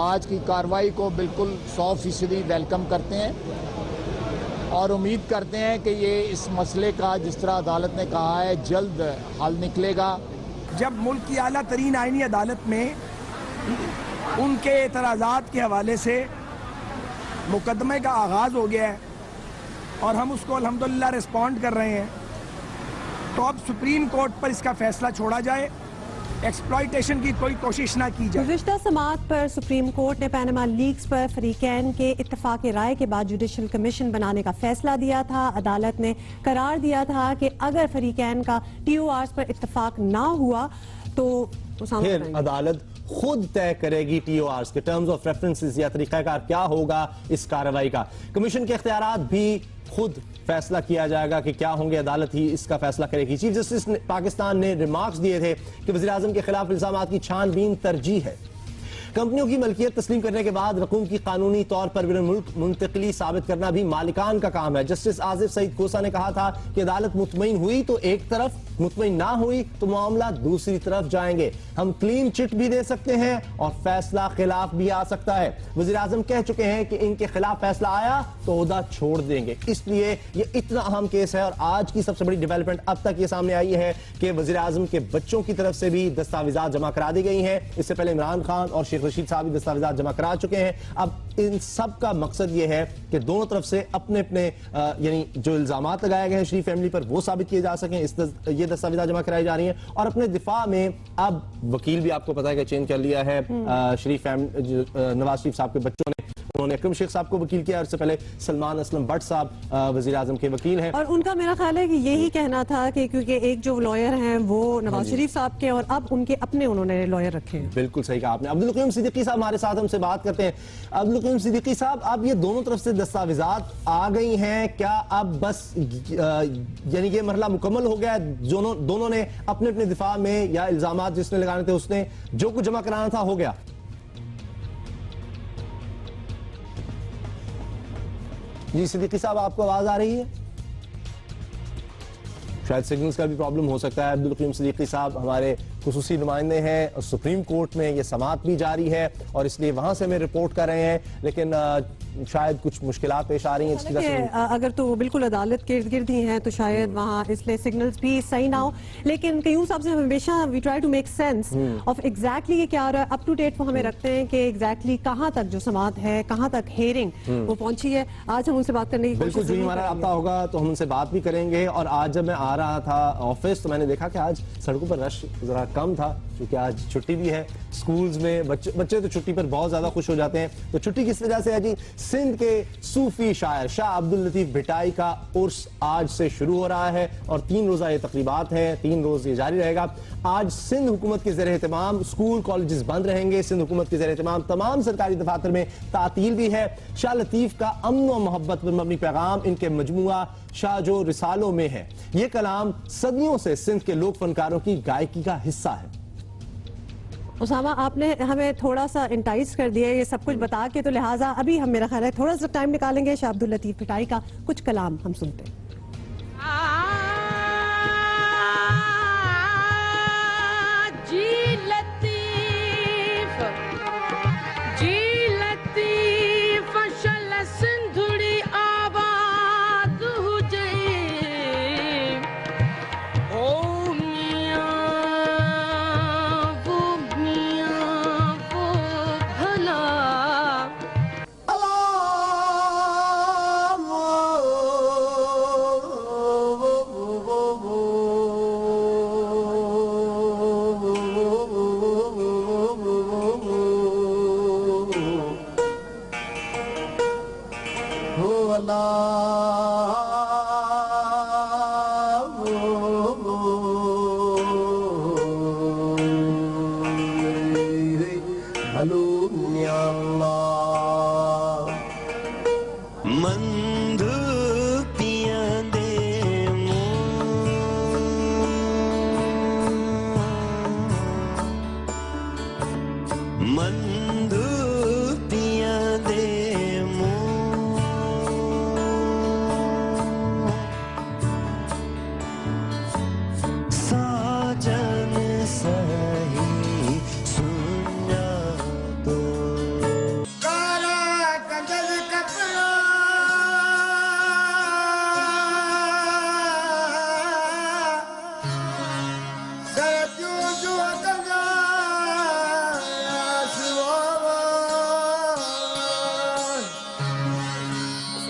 आज की कार्रवाई को बिल्कुल 100% वेलकम करते हैं और उम्मीद करते हैं कि ये इस मसले का जिस तरह अदालत ने कहा है जल्द हल निकलेगा। जब मुल्क की आला तरीन आईनी अदालत में उनके एतराज़ात के हवाले से मुकदमे का आगाज़ हो गया है और हम उसको अल्हम्दुलिल्लाह रिस्पॉन्ड कर रहे हैं, तो अब सुप्रीम कोर्ट पर इसका फैसला छोड़ा जाए, एक्सप्लॉयटेशन की कोई कोशिश ना की जाए। गुज़िश्ता समाअत पर सुप्रीम कोर्ट ने पैनामा लीक्स पर फरीकैन के इत्तफाक राय के बाद जुडिशल कमीशन बनाने का फैसला दिया था। अदालत ने करार दिया था कि अगर फरीकैन का TORs पर इत्तफाक ना हुआ तो फिर अदालत खुद तय करेगी TORs के टर्म्स ऑफ रेफरेंसेस या तरीकाकार क्या होगा इस कार्रवाई का। कमीशन के इख्तियारात भी खुद फैसला किया जाएगा कि क्या होंगे, अदालत ही इसका फैसला करेगी। चीफ जस्टिस पाकिस्तान ने रिमार्क्स दिए थे कि वज़ीर आज़म के खिलाफ इल्जामात की छानबीन तरजीह है। कंपनियों की मलकियत तस्लीम करने के बाद रकूम की कानूनी तौर पर बिन मुल्क मुंतकिली साबित करना भी मालिकान का काम है। जस्टिस आसिफ सईद कोसा ने कहा था कि अदालत मुतमईन हुई तो एक तरफ, मुतमईन ना हुई तो मामला दूसरी तरफ जाएंगे। हम क्लीन चिट भी दे सकते हैं और फैसला खिलाफ भी आ सकता है। वज़ीर आज़म कह चुके हैं कि इनके खिलाफ फैसला आया तो ओहदा छोड़ देंगे। इसलिए ये इतना अहम केस है और आज की सबसे बड़ी डेवलपमेंट अब तक ये सामने आई है कि वज़ीर आज़म के बच्चों की तरफ से भी दस्तावेजात जमा करा दी गई हैं। इससे पहले इमरान खान और शेख रशीद साहब भी दस्तावेजात जमा करा चुके हैं। अब इन सब का मकसद ये है कि दोनों तरफ से अपने अपने यानी जो इल्जामात लगाए गए हैं शरीफ फैमिली पर वो साबित किए जा सकें। ये दस्तावेजात जमा कराई जा रही हैं और अपने दिफा में अब वकील भी आपको पता है कि चेंज कर लिया है। शरीफ फैमिली नवाज शरीफ साहब के बच्चों ने, उन्होंने अकरम शेख साहब को वकील किया। इससे पहले सलमान असलम भट्ट साहब वजीर आजम के वकील हैं और उनका मेरा ख्याल है कि यही कहना था कि क्योंकि एक जो लॉयर हैं वो नवाज शरीफ साहब के और अब उनके अपने उन्होंने लॉयर रखे हैं। बिल्कुल सही कहा आपने। अब्दुल करीम सिद्दीकी साहब हमारे साथ हमसे बात करते हैं। अब्दुल करीम सिद्दीकी साहब, अब ये दोनों तरफ से दस्तावेजात आ गई हैं, क्या अब बस यानी ये मरहला मुकम्मल हो गया? दोनों ने अपने अपने दिफा में या इल्जामात जिसने लगाने थे उसने जो कुछ जमा कराना था हो गया? जी सिद्दीकी साहब, आपको आवाज आ रही है? शायद सिग्नल्स का भी प्रॉब्लम हो सकता है। अब्दुल करीम सिद्दीकी साहब हमारे खुसूसी नुमाइंदे हैं और सुप्रीम कोर्ट में ये समाअत भी जारी है और इसलिए वहां से हमें रिपोर्ट कर रहे हैं, लेकिन शायद कुछ मुश्किलात पेश आ रही हैं इसकी वजह से। अगर तो बिल्कुल अदालत के इर्द गिर्द ही हैं तो शायद वहाँ इसलिए सिग्नल्स भी सही ना हो, लेकिन कयूं साहब से हम हमेशा we try to make sense of exactly ये क्या आ रहा है, अप टू डेट वो हमें रखते हैं कि एग्जैक्टली कहाँ तक जो समाअत है, कहाँ तक हेयरिंग वो पहुंची है। आज हम उनसे बात करने की बिल्कुल जो हमारा रब्ता होगा तो हम उनसे बात भी करेंगे। और आज जब मैं आ रहा था ऑफिस तो मैंने देखा कि आज सड़कों पर रश जरा कम था क्योंकि आज छुट्टी भी है। स्कूल्स में बच्चे तो छुट्टी पर बहुत ज्यादा खुश हो जाते हैं। तो छुट्टी किस वजह से है जी? सिंध के सूफी शायर शाह अब्दुल लतीफ भिटाई का उर्स आज से शुरू हो रहा है और 3 रोजा ये तकरीबात हैं, 3 रोज ये जारी रहेगा। आज सिंध हुकूमत के ज़ेर एहतमाम स्कूल कॉलेजेस बंद रहेंगे। सिंध हुकूमत के ज़ेर एहतमाम तमाम सरकारी दफातर में तातील भी है। शाह लतीफ का अमन व मोहब्बत पर मबनी पैगाम इनके मजमुआ शाह जो रिसालों में है। ये कलाम सदियों से सिंध के लोक फनकारों की गायकी का हिस्सा है। उसामा, आपने हमें थोड़ा सा इंटाइज कर दिया ये सब कुछ बता के, तो लिहाजा अभी हम मेरा ख्याल है थोड़ा सा टाइम निकालेंगे, शाह अब्दुल लतीफ भिटाई का कुछ कलाम हम सुनते हैं।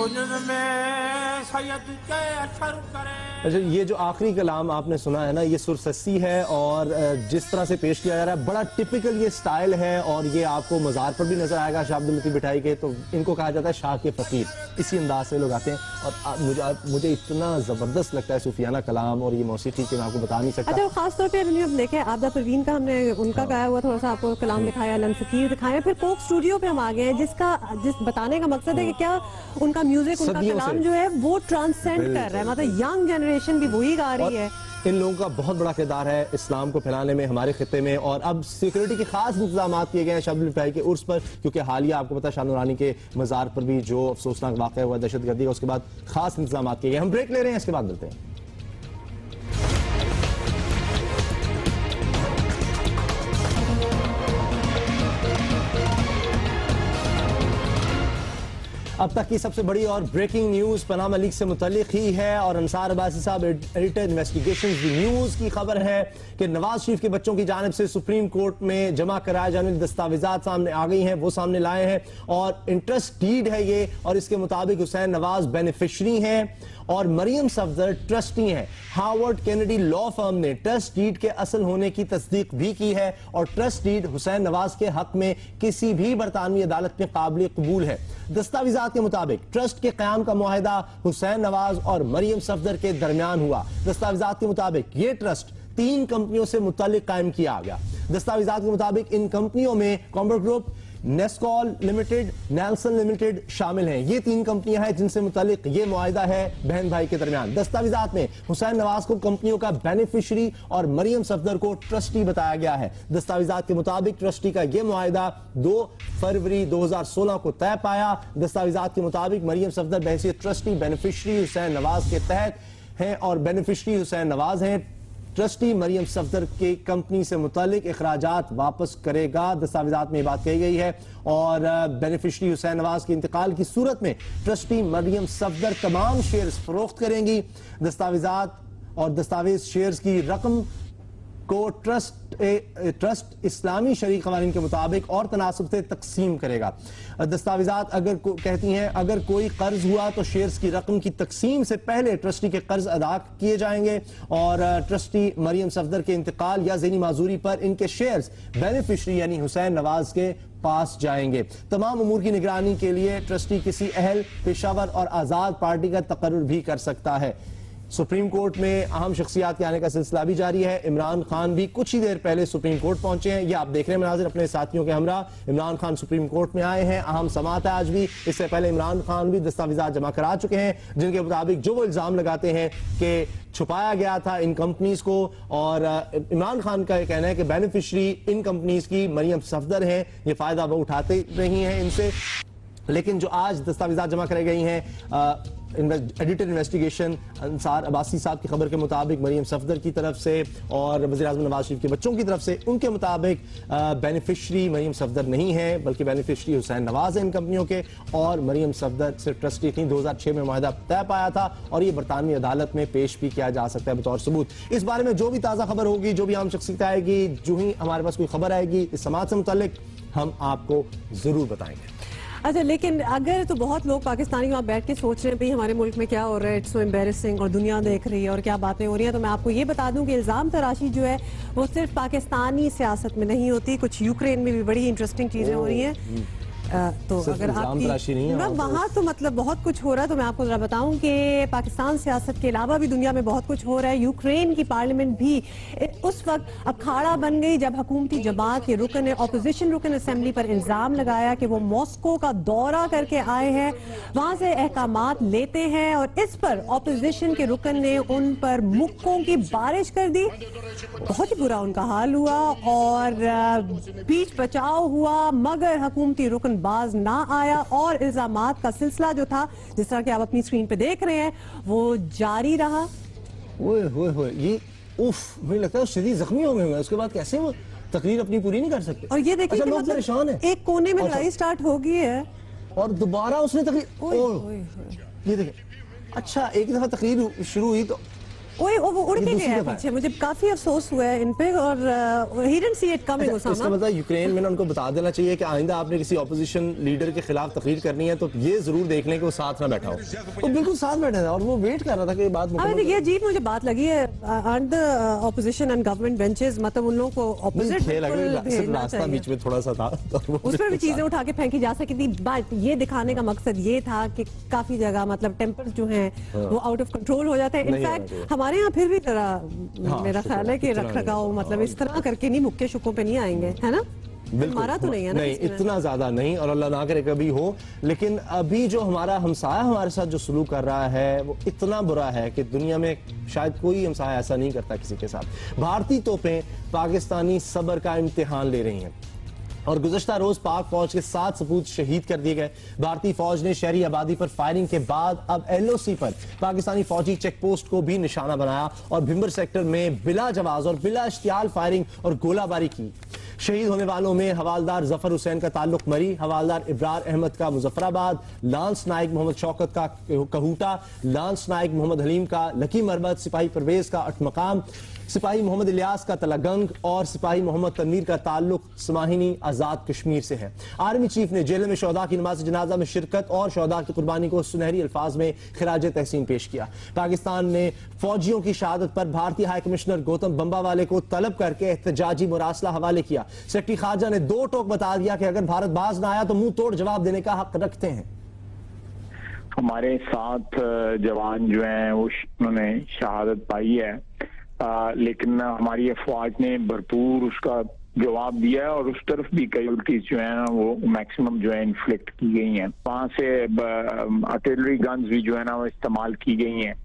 में सैयद के असर करे। अच्छा, ये जो आखिरी कलाम आपने सुना है ना, ये सुरसस्सी है और जिस तरह से पेश किया जा रहा है बड़ा टिपिकल ये स्टाइल है और ये आपको मज़ार पर भी नजर आएगा शाह अब्दुल लतीफ बिठाई के। तो इनको कहा जाता है शाह के फकीर, इसी अंदाज से लोग आते हैं और मुझे इतना जबरदस्त लगता है सूफियाना कलाम और ये मौसीकी कि मैं आपको बता नहीं सकता। अच्छा, खास तौर पे देखे आबदा परवीन का हमने उनका गाया हुआ थोड़ा सा आपको कलाम दिखाया, लन फकीर दिखाया, फिर कोक स्टूडियो पे हम आ गए हैं जिस बताने का मकसद है कि क्या उनका म्यूजिक उनका कलाम जो है वो ट्रांसेंड कर रहा है, मतलब यंग जनरेशन भी वही गा रही है। इन लोगों का बहुत बड़ा किरदार है इस्लाम को फैलाने में हमारे खिते में। और अब सिक्योरिटी के खास इंतजाम किए गए हैं शाह अब्दुल लतीफ बिठाई के उर्स पर, क्योंकि हालिया आपको पता है शाह नूरानी के मज़ार पर भी जो अफसोसनाक वाक़या हुआ दहशतगर्दी का, उसके बाद खास इंतजाम किए गए। हम ब्रेक ले रहे हैं, इसके बाद मिलते हैं। अब तक की सबसे बड़ी और ब्रेकिंग न्यूज पनामा लीक से मुतल्लिक ही है और अंसार अब्बासी साहब एडिटर इन्वेस्टिगेशन न्यूज की खबर है कि नवाज शरीफ के बच्चों की जानिब से सुप्रीम कोर्ट में जमा कराए जाने वाली दस्तावेजात सामने आ गई हैं, वो सामने लाए हैं और इंटरेस्ट डीड है ये, और इसके मुताबिक हुसैन नवाज बेनिफिशरी हैं और मरियम सफदर ट्रस्टी हैं। हार्वर्ड केनेडी लॉ फर्म ने ट्रस्ट डीड के असल होने की तस्दीक भी की है और ट्रस्ट डीड हुसैन नवाज के हक में किसी भी बरतानवी अदालत में काबिल कबूल है। दस्तावेजात के मुताबिक ट्रस्ट के कयाम का मुआहिदा हुसैन नवाज और मरियम सफदर के दरमियान हुआ। दस्तावेजात के मुताबिक ये ट्रस्ट 3 कंपनियों से मुतालिक कायम किया गया। दस्तावेजात के मुताबिक इन कंपनियों में Combert group, Nescoll limited, Nelson limited शामिल हैं। ये 3 कंपनियां हैं जिनसे मुतालिक ये मुआहिदा है बहन भाई के दरमियान। दस्तावेजात में हुसैन नवाज को कंपनियों का बेनिफिशरी और मरियम सफदर को ट्रस्टी बताया गया है। दस्तावेजात के मुताबिक ट्रस्टी का यह मुआहिदा 2 फरवरी 2016 को तय पाया। दस्तावेजात के मुताबिक मरियम सफदर बहैसियत ट्रस्टी बेनिफिशरी हुसैन नवाज के तहत हैं और बेनिफिशरी हुसैन नवाज हैं। ट्रस्टी मरियम सफदर के कंपनी से मुतालिक अखराजात वापस करेगा। दस्तावेजात में ये बात कही गई है और बेनिफिशरी हुसैन नवाज के इंतकाल की सूरत में ट्रस्टी मरियम सफदर तमाम शेयर्स फरोख्त करेंगी। दस्तावेजात और दस्तावेज शेयर्स की रकम को ट्रस्ट इस्लामी शरीय कवानीन के मुताबिक और तनासब से तकसीम करेगा। दस्तावेजात कहती हैं अगर कोई कर्ज हुआ तो शेयर्स की रकम की तकसीम से पहले ट्रस्टी के कर्ज अदा किए जाएंगे और ट्रस्टी मरियम सफदर के इंतकाल या ज़ेनी माजूरी पर इनके शेयर्स बेनिफिशरी यानी हुसैन नवाज के पास जाएंगे। तमाम उमूर की निगरानी के लिए ट्रस्टी किसी अहल, पेशावर और आज़ाद पार्टी का तकर्रुर भी कर सकता है। सुप्रीम कोर्ट में अहम शख्सियात के आने का सिलसिला भी जारी है। इमरान खान भी कुछ ही देर पहले सुप्रीम कोर्ट पहुंचे हैं। ये आप देख रहे हैं मनाज़िर अपने साथियों के हमरा। इमरान खान सुप्रीम कोर्ट में आए हैं, अहम समात है आज भी। इससे पहले इमरान खान भी दस्तावेजात जमा करा चुके हैं जिनके मुताबिक जो वो इल्जाम लगाते हैं कि छुपाया गया था इन कंपनीज को, और इमरान खान का यह कहना है कि बेनिफिशरी इन कंपनीज की मरियम सफदर हैं, ये फायदा वो उठाते रही हैं इनसे। लेकिन जो आज दस्तावेजात जमा कराई गई हैं एडिटर इन्वेस्टिगेशन अंसार अब्बासी साहब की खबर के मुताबिक मरियम सफदर की तरफ से और वज़ीर आज़म नवाज शरीफ के बच्चों की तरफ से, उनके मुताबिक बेनिफिशरी मरियम सफदर नहीं है बल्कि बेनिफिशरी हुसैन नवाज है इन कंपनियों के, और मरियम सफदर सिर्फ ट्रस्टी थी। 2006 में मुआहिदा तय पाया था और ये बरतानवी अदालत में पेश भी किया जा सकता है बतौर सबूत। इस बारे में जो भी ताज़ा खबर होगी, जो भी आम शख्सियत आएगी, जो ही हमारे पास कोई खबर आएगी इस समाज से मुतालिक, हम आपको जरूर बताएंगे। अच्छा, लेकिन अगर तो बहुत लोग पाकिस्तानी वहाँ बैठ के सोच रहे हैं भाई हमारे मुल्क में क्या हो रहा है, इट्स सो एम्बैरेसिंग और दुनिया देख रही है और क्या बातें हो रही हैं, तो मैं आपको ये बता दूं कि इल्ज़ाम तराशी जो है वो सिर्फ पाकिस्तानी सियासत में नहीं होती, कुछ यूक्रेन में भी बड़ी इंटरेस्टिंग चीज़ें हो रही हैं। तो अगर आपकी वहाँ तो मतलब बहुत कुछ हो रहा है, तो मैं आपको जरा बताऊं कि पाकिस्तान सियासत के अलावा भी दुनिया में बहुत कुछ हो रहा है। यूक्रेन की पार्लियामेंट भी उस वक्त अखाड़ा बन गई जब हुकूमती जमात के रुकन ने ऑपोजिशन रुकन असेंबली पर इल्जाम लगाया कि वो मॉस्को का दौरा करके आए हैं, वहां से अहकामात लेते हैं, और इस पर ऑपोजिशन के रुकन ने उन पर मुक्कों की बारिश कर दी। बहुत ही बुरा उनका हाल हुआ और बीच बचाव हुआ, मगर हुकूमती रुकन बाज ना आया और इल्जामात का सिलसिला जो था, जिस तरह कि आप अपनी स्क्रीन पे देख रहे हैं, वो जारी रहा। ये उफ, मुझे लगता है शदीद जख्मी हो गए, उसके बाद कैसे वो तकरीर अपनी पूरी नहीं कर सकते। और ये देखिए लोग परेशान है, एक कोने में लड़ाई स्टार्ट हो गई है और दोबारा उसने तकरीर, ये देखिए, अच्छा एक दफा तकरीर शुरू हुई तो वो उड़ ये के दूसरी गया है दफा है। पीछे, मुझे काफी अफसोस हुआ है इन पे, और he didn't see it coming. इसका मतलब यूक्रेन में ना उनको बता देना चाहिए कि आइंदा आपने किसी ऑपोजिशन लीडर के खिलाफ तकरीर करनी है तो ये जरूर देख लें कि वो साथ ना बैठा हो। वो बिल्कुल साथ बैठा था और वो वेट कर रहा था कि ये बात अरे देखिए, अजीब मुझे बात लगी है, are the opposition and government benches, मतलब उन लोगों को ऑपोजिट सिर्फ रास्ता बीच में थोड़ा सा था तो उस पर भी चीजें उठा के फेंकी जा सकती थी, बट ये दिखाने का मकसद ये था कि काफी जगह मतलब टेम्पर जो है वो आउट ऑफ कंट्रोल हो जाता है। नहीं होना इनफैक्ट चाहिए। हमारे यहाँ फिर भी जरा मेरा शुक्र ख्याल है, है कि इतना रख नहीं रखाव होता। मतलब इस तरह करके नहीं, मुक्के शुक्कों पे नहीं आएंगे, है ना? मारा तो नहीं है ना नहीं किसी ने? इतना ज्यादा नहीं, और अल्लाह ना करे कभी हो, लेकिन अभी जो हमारा हमसाया हमारे साथ जो सलूक कर रहा है वो इतना बुरा है कि दुनिया में शायद कोई हमसाया ऐसा नहीं करता किसी के साथ। भारतीय तोपें पाकिस्तानी सब्र का इम्तिहान ले रही हैं और गुज़श्ता रोज पाक फौज के 7 सपूत शहीद कर दिए गए। भारतीय फौज ने शहरी आबादी पर फायरिंग के बाद अब LOC पर पाकिस्तानी फौजी चेक पोस्ट को भी निशाना बनाया और भिम्बर सेक्टर में बिला जवाज और बिला इश्तियाल फायरिंग और गोलाबारी की। शहीद होने वालों में हवालदार जफर हुसैन का ताल्लुक मरी, हवालदार इब्रार अहमद का मुजफ्फराबाद, लांस नाइक मोहम्मद शौकत का कहूटा, लांस नाइक मोहम्मद हलीम का लकी मरबत, सिपाही परवेज का अटमकाम, सिपाही मोहम्मद इलियास का तलागंग और सिपाही मोहम्मद तनवीर का ताल्लुक समाहिनी आजाद कश्मीर से है। आर्मी चीफ ने जेल में शोहदा की नमाज जनाजा में शिरकत और शोहदा की कुर्बानी को सुनहरी अल्फाज में खिराज तहसीन पेश किया। पाकिस्तान ने फौजियों की शहादत पर भारतीय हाई कमिश्नर गौतम बंबावाले को तलब करके एहतजाजी मुरासला हवाले किया। सेक्रेटरी खारजा ने 2 टोक बता दिया कि अगर भारत बाज ना आया तो मुंह तोड़ जवाब देने का हक रखते हैं। हमारे 7 जवान जो हैं वो उन्होंने शहादत पाई है, लेकिन हमारी अफवाज ने भरपूर उसका जवाब दिया है और उस तरफ भी कैजुअल्टीज जो है ना वो मैक्सिमम जो है इन्फ्लिक्ट की गई हैं। वहां से आर्टिलरी गन्स भी जो है ना वो इस्तेमाल की गई हैं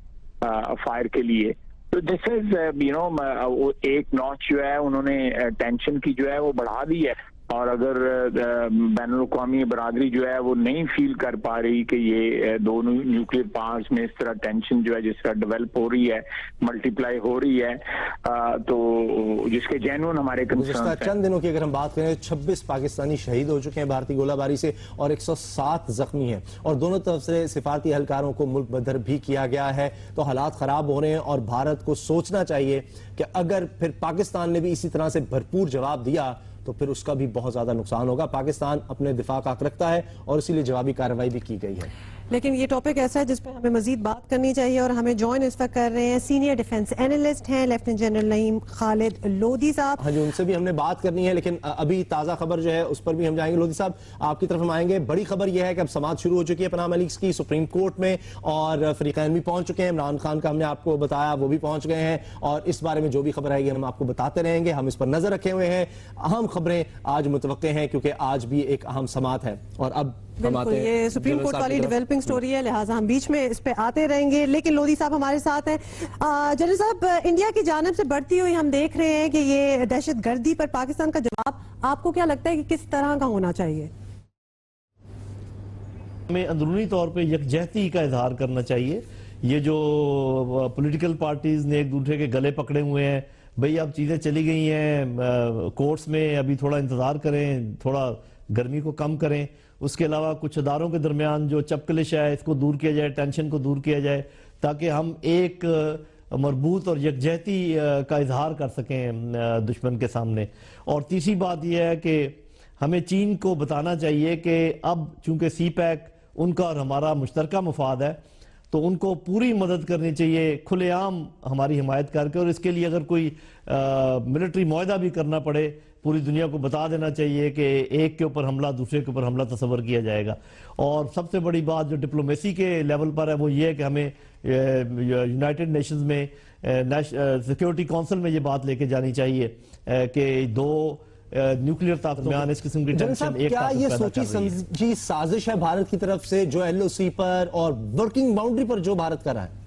फायर के लिए। तो दिस इज वो एक नॉच जो है उन्होंने टेंशन की जो है वो बढ़ा दी है, और अगर बैनुल-अक़वामी बरादरी जो है वो नहीं फील कर पा रही कि ये दोनों न्यूक्लियर पावर्स में इस तरह टेंशन जो है जिस तरह डेवलप हो रही है, मल्टीप्लाई हो रही है, तो जिसके जेन्युइन हमारे कंसर्न चंद दिनों की अगर हम बात करें 26 पाकिस्तानी शहीद हो चुके हैं भारतीय गोलाबारी से और 107 जख्मी हैं और दोनों तरफ से सिफारती एहलकारों को मुल्क बदर भी किया गया है। तो हालात खराब हो रहे हैं और भारत को सोचना चाहिए कि अगर फिर पाकिस्तान ने भी इसी तरह से भरपूर जवाब दिया तो फिर उसका भी बहुत ज्यादा नुकसान होगा। पाकिस्तान अपने दिफा का हक रखता है और इसीलिए जवाबी कार्रवाई भी की गई है। लेकिन ये टॉपिक ऐसा है जिस पर हमें मजीद बात करनी चाहिए और हमें ज्वाइन इस वक्त कर रहे हैं सीनियर डिफेंस एनालिस्ट हैं लेफ्टिनेंट जनरल नईम खालिद लोधी साहब। हाँ जी, उनसे भी हमने बात करनी है, लेकिन अभी ताज़ा खबर जो है उस पर भी हम जाएंगे। लोधी साहब, आपकी तरफ हम आएंगे। बड़ी खबर यह है कि अब समाअत शुरू हो चुकी है पनामा लीग्स की सुप्रीम कोर्ट में और फरीकैन भी पहुंच चुके हैं। इमरान खान का हमने आपको बताया, वो भी पहुंच गए हैं और इस बारे में जो भी खबर आएगी हम आपको बताते रहेंगे। हम इस पर नजर रखे हुए हैं। अहम खबरें आज मुतवक्के हैं क्योंकि आज भी एक अहम समाअत है और अब बिल्कुल ये सुप्रीम कोर्ट वाली डेवलपिंग स्टोरी है, लिहाजा हम बीच में इस पे आते रहेंगे। लेकिन लोधी साहब हमारे साथ हैं। जनरल साहब, इंडिया की जानिब से बढ़ती हुई हम देख रहे हैं कि ये दहशत गर्दी पर पाकिस्तान का जवाब आपको क्या लगता है कि किस तरह का होना चाहिए? हमें अंदरूनी तौर पे यकजहती का इजहार करना चाहिए। ये जो पॉलिटिकल पार्टीज ने एक दूसरे के गले पकड़े हुए हैं, भाई अब चीजें चली गई हैं कोर्ट्स में, अभी थोड़ा इंतजार करें, थोड़ा गर्मी को कम करें। उसके अलावा कुछ अदारों के दरमियान जो चपकलिश है इसको दूर किया जाए, टेंशन को दूर किया जाए ताकि हम एक मरबूत और यकजहती का इजहार कर सकें दुश्मन के सामने। और तीसरी बात यह है कि हमें चीन को बताना चाहिए कि अब चूंकि CPEC उनका और हमारा मुश्तरका मुफाद है तो उनको पूरी मदद करनी चाहिए, खुलेआम हमारी हिमायत करके, और इसके लिए अगर कोई मिलिट्री मुआहदा भी करना पड़े पूरी दुनिया को बता देना चाहिए कि एक के ऊपर हमला दूसरे के ऊपर हमला तस्वर किया जाएगा। और सबसे बड़ी बात जो डिप्लोमेसी के लेवल पर है वो ये है कि हमें यूनाइटेड नेशंस में सिक्योरिटी काउंसिल में ये बात लेके जानी चाहिए कि 2 न्यूक्लियर ताकतों इस किस्म की टेंशन एक क्या ये सोची समझी साजिश है भारत की तरफ से जो LOC पर और वर्किंग बाउंड्री पर जो भारत कर रहा है?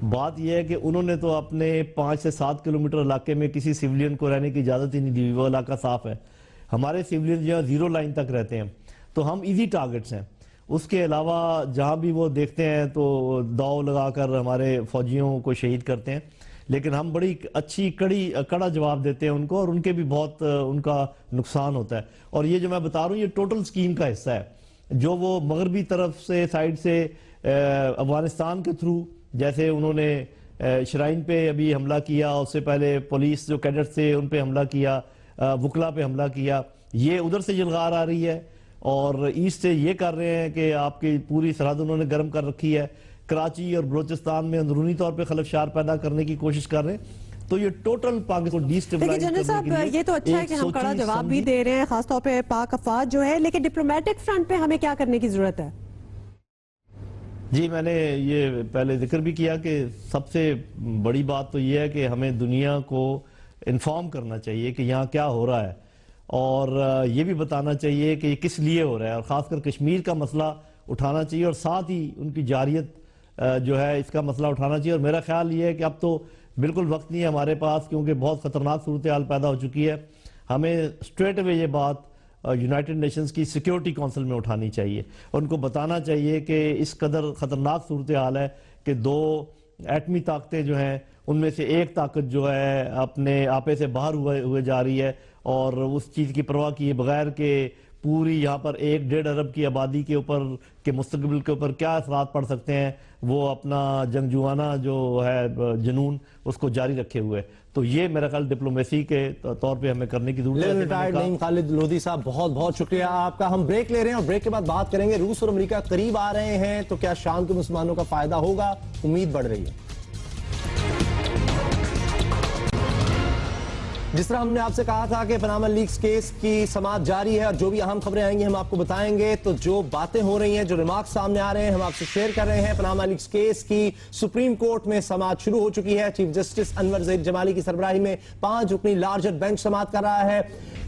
बात यह है कि उन्होंने तो अपने 5 से 7 किलोमीटर इलाके में किसी सिविलियन को रहने की इजाजत ही नहीं दी। वो इलाका साफ है। हमारे सिविलियन जो 0 लाइन तक रहते हैं तो हम इजी टारगेट्स हैं। उसके अलावा जहां भी वो देखते हैं तो दाव लगाकर हमारे फौजियों को शहीद करते हैं, लेकिन हम बड़ी अच्छी कड़ा जवाब देते हैं उनको और उनके भी बहुत उनका नुकसान होता है। और ये जो मैं बता रहा हूँ ये टोटल स्कीम का हिस्सा है जो वो मगरबी तरफ से साइड से अफगानिस्तान के थ्रू जैसे उन्होंने श्राइन पे अभी हमला किया, उससे पहले पुलिस जो कैडेट्स थे उन पे हमला किया, वुकला पे हमला किया, ये उधर से यलगार आ रही है। और ईस्ट से ये कर रहे हैं कि आपकी पूरी सरहद उन्होंने गर्म कर रखी है, कराची और बलोचिस्तान में अंदरूनी तौर पे खलफशार पैदा करने की कोशिश कर रहे हैं। तो ये टोटल पाकिस्तान को डिस्टेबलाइज जनरल साहब, ये तो अच्छा है कि हम कड़ा जवाब भी दे रहे हैं, खासतौर पे पाक अफवाज जो है, लेकिन डिप्लोमेटिक फ्रंट पे हमें क्या करने की जरूरत है? जी, मैंने ये पहले जिक्र भी किया कि सबसे बड़ी बात तो ये है कि हमें दुनिया को इन्फॉर्म करना चाहिए कि यहाँ क्या हो रहा है, और ये भी बताना चाहिए कि ये किस लिए हो रहा है, और ख़ासकर कश्मीर का मसला उठाना चाहिए, और साथ ही उनकी जारियत जो है इसका मसला उठाना चाहिए। और मेरा ख्याल ये है कि अब तो बिल्कुल वक्त नहीं है हमारे पास, क्योंकि बहुत ख़तरनाक सूरत हाल पैदा हो चुकी है। हमें स्ट्रेट अवे ये बात यूनाइटेड नेशंस की सिक्योरिटी काउंसिल में उठानी चाहिए, उनको बताना चाहिए कि इस कदर ख़तरनाक सूरत हाल है कि दो एटमी ताकतें जो हैं उनमें से एक ताकत जो है अपने आपे से बाहर हुए जा रही है, और उस चीज़ की परवाह किए बगैर के पूरी यहाँ पर 1-1.5 अरब की आबादी के ऊपर के मुस्तकबिल के ऊपर क्या असरात पड़ सकते हैं, वो अपना जंगजुआना जो है जुनून उसको जारी रखे हुए। तो ये मेरा ख्याल डिप्लोमेसी के तौर पे हमें करने की जरूरत है। रिटायर्ड नईम खालिद लोधी साहब, बहुत बहुत शुक्रिया आपका। हम ब्रेक ले रहे हैं और ब्रेक के बाद बात करेंगे। रूस और अमेरिका करीब आ रहे हैं, तो क्या शाम के मुसलमानों का फायदा होगा? उम्मीद बढ़ रही है। जिस तरह हमने आपसे कहा था कि पनामा लीक्स केस की समाअत जारी है और जो भी अहम खबरें आएंगी हम आपको बताएंगे, तो जो बातें हो रही हैं, जो रिमार्क्स सामने आ रहे हैं, हम आपसे शेयर कर रहे हैं। पनामा लीक्स केस की सुप्रीम कोर्ट में समाअत शुरू हो चुकी है। चीफ जस्टिस अनवर ज़हीर जमाली की सरबराही में 5 रुकनी लार्जर बेंच समाअत कर रहा है।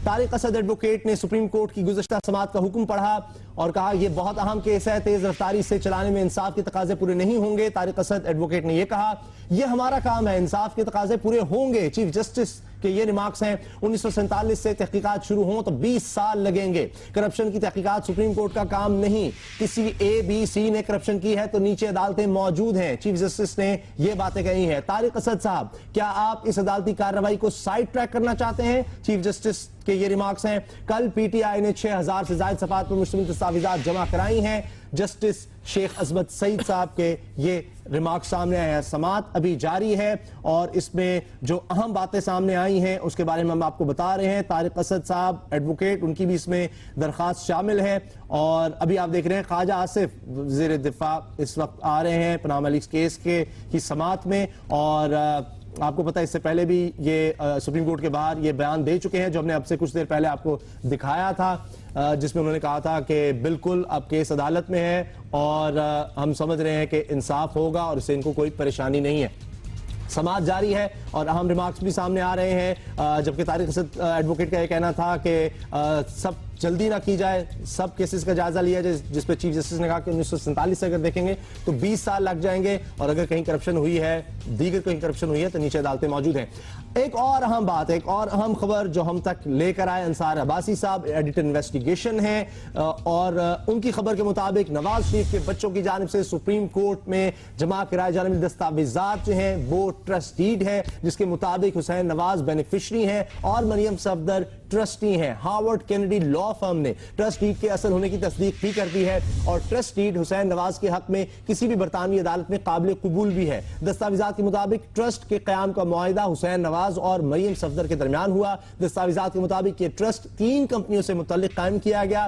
तारिक असद एडवोकेट ने सुप्रीम कोर्ट की गुज़श्ता समाअत का हुक्म पढ़ा और कहा यह बहुत अहम केस है, तेज रफ्तारी से चलाने में इंसाफ के तकाजे पूरे नहीं होंगे। तारिक असद एडवोकेट ने यह कहा यह हमारा काम है, इंसाफ के तकाजे पूरे होंगे। चीफ जस्टिस के ये रिमार्क्स हैं। 1947 से तहकीकात शुरू हों तो 20 साल लगेंगे। करप्शन की तहकीकात सुप्रीम कोर्ट का काम नहीं, किसी ABC ने करप्शन की है तो नीचे अदालतें मौजूद हैं। चीफ जस्टिस ने ये बातें कही हैं। तारिक असद साहब, क्या आप इस अदालती कार्रवाई को साइड ट्रैक करना चाहते हैं? चीफ जस्टिस के ये रिमार्क्स हैं। कल PTI ने 6000 से ज्यादा सफात पर मुश्तमिल दस्तावेजात जमा कराई हैं। जस्टिस शेख अजमत सईद साहब के ये रिमार्क सामने आए हैं। समाअत अभी जारी है और इसमें जो अहम बातें सामने आई हैं उसके बारे में हम आपको बता रहे हैं। तारिक असद साहब एडवोकेट, उनकी भी इसमें दरखास्त शामिल है। और अभी आप देख रहे हैं ख्वाजा आसिफ वज़ीर दिफा इस वक्त आ रहे हैं पनामा लीक्स केस के की समाअत में। और आपको पता है इससे पहले भी ये सुप्रीम कोर्ट के बाहर ये बयान दे चुके हैं, जो हमने अब से कुछ देर पहले आपको दिखाया था, जिसमें उन्होंने कहा था कि बिल्कुल अब केस अदालत में है और हम समझ रहे हैं कि इंसाफ होगा और इससे इनको कोई परेशानी नहीं है। समाअत जारी है और अहम रिमार्क्स भी सामने आ रहे हैं। जबकि तारिक असद एडवोकेट का यह कहना था कि सब जल्दी ना की जाए, सब केसेस का जायजा लिया जाए, जिस पे चीफ जस्टिस ने कहा कि 1947 से अगर देखेंगे तो 20 साल लग जाएंगे और अगर कहीं करप्शन हुई है, दीगर कहीं करप्शन हुई है तो नीचे अदालतें मौजूद हैं। एक और अहम बात, एक और अहम खबर जो हम तक लेकर आए, अंसार अब्बासी साहब एडिटर इन्वेस्टिगेशन है और उनकी खबर के मुताबिक नवाज शरीफ के बच्चों की जानिब से सुप्रीम कोर्ट में जमा कराए जाने वाले दस्तावेजात जो हैं वो ट्रस्ट डीड है, जिसके मुताबिक हुसैन नवाज बेनिफिशरी हैं और मरियम सफदर ट्रस्टी हैं। हार्वर्ड केनेडी लॉ फर्म ने ट्रस्ट डीड के असल होने की तस्दीक भी कर दी है और ट्रस्ट डीड हुसैन नवाज के हक में किसी भी बरतानवी अदालत में काबिल कबूल भी है। दस्तावेजात के मुताबिक ट्रस्ट के कयाम का मुआहिदा हुसैन नवाज और मरियम सफदर के दरमियान हुआ। दस्तावेजात के मुताबिक ये ट्रस्ट 3 कंपनियों से मुतल्लिक कायम किया गया।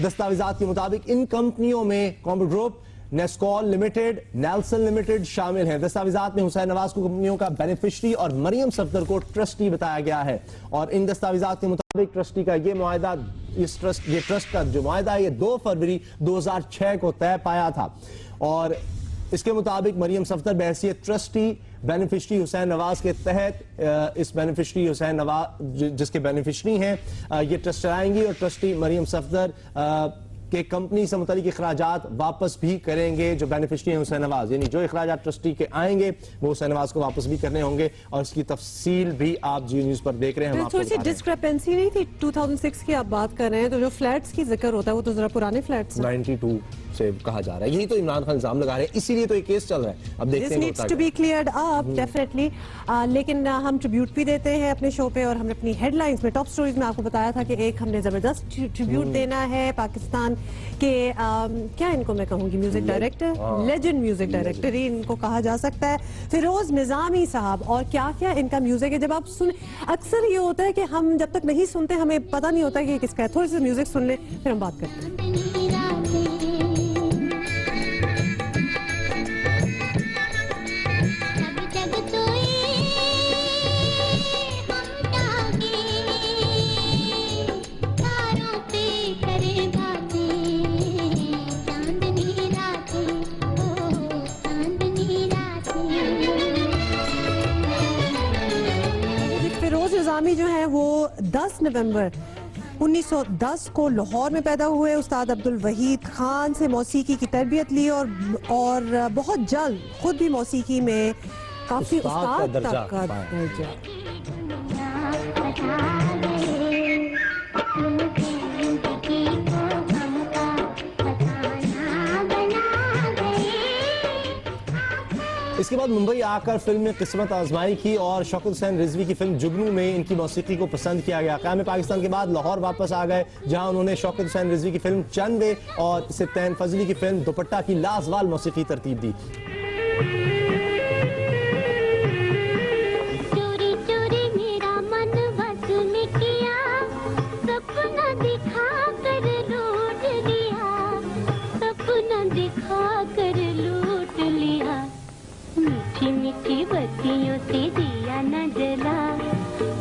दस्तावेजात के मुताबिक इन कंपनियों में combo group, Nescoll limited, Nelson limited शामिल हैं। दस्तावेजात में हुसैन नवाज को कंपनियों का बेनिफिशरी और मरियम सफदर को ट्रस्टी बताया गया है और इन दस्तावेजात के मुताबिक ट्रस्टी का ये मुआहिदा, ये ट्रस्ट का जो मुआहिदा है ये 2 फरवरी 2006 को तय पाया था और इसके मुताबिक मरियम सफदर बहैसियत ट्रस्टी बेनिफिशरी हुसैन नवाज के तहत इस बेनिफिशरी हुसैन नवाज जिसके बेनिफिशरी हैं ये ट्रस्ट चलाएंगी और ट्रस्टी मरियम सफदर के कंपनी से मुतालिक अखराजात वापस भी करेंगे जो बेनिफिशरी हैं हुसैन नवाज, यानी जो अखराजात ट्रस्टी के आएंगे वो हुसैन नवाज को वापस भी करने होंगे और इसकी तफसील भी आप जी न्यूज पर देख रहे हैं। थोड़ी सी डिस्क्रिपेंसी नहीं थी 2006 की आप बात कर रहे हैं, तो जो फ्लैट्स की जिक्र होता है वो तो जरा पुराने फ्लैट्स 92 से कहा जा रहा है, यही तो इमरान खान इल्जाम लगा रहे हैं, इसीलिए तो ये केस चल रहा है। अब देखते हैं to be cleared up definitely. लेकिन हम ट्रिब्यूट भी देते हैं अपने शो पे और हमने अपनी हेडलाइंस में टॉप स्टोरीज में आपको बताया था कि एक हमने जबरदस्त ट्रिब्यूट देना है पाकिस्तान कि क्या इनको मैं कहूँगी music director, legend music director ही इनको कहा जा सकता है, फिरोज निजामी साहब। और क्या क्या इनका म्यूजिक है, जब आप सुन, अक्सर ये होता है कि हम जब तक नहीं सुनते हमें पता नहीं होता कि किसका है। थोड़ी सी म्यूजिक सुन ले फिर हम बात करते हैं। फिरोज निजामी जो है वो 10 नवंबर 1910 को लाहौर में पैदा हुए। उस्ताद अब्दुल वहीद खान से मौसीकी की तरबियत ली और बहुत जल्द खुद भी मौसीकी में काफी उस्ताद तक का दर्जा। इसके बाद मुंबई आकर फिल्म में किस्मत आजमाई की और शौकत हुसैन रिजवी की फिल्म जुगनू में इनकी मौसीकी को पसंद किया गया। क़याम पाकिस्तान के बाद लाहौर वापस आ गए, जहां उन्होंने शौकत हुसैन रिजवी की फिल्म चंदे और सिप्तैन फजली की फिल्म दुपट्टा की लाजवाल मौसीकी तरतीब दी। मीठी बत्तियों से दिया न जला,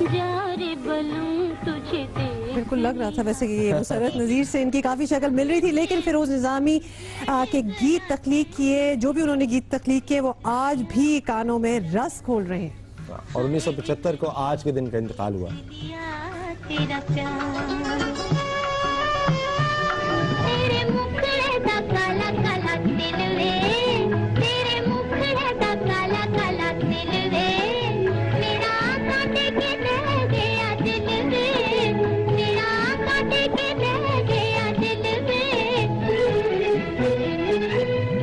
जा रे बलूं तुझे दे। बिल्कुल लग रहा था वैसे कि ये मुसर्रत नज़ीर से इनकी काफ़ी शक्ल मिल रही थी, लेकिन फिरोज निजामी के गीत तख्लीक किए, जो भी उन्होंने गीत तख्लीक किए वो आज भी कानों में रस खोल रहे हैं। और 1975 को आज के दिन का इंतकाल हुआ। तेरा प्यार तेरे मुखड़े दा काला काला दिल वे, तेरे मुखड़े दा काला काला दिल वे, मेरा काटे के ले गया दिल वे, मेरा काटे के ले गया दिल वे,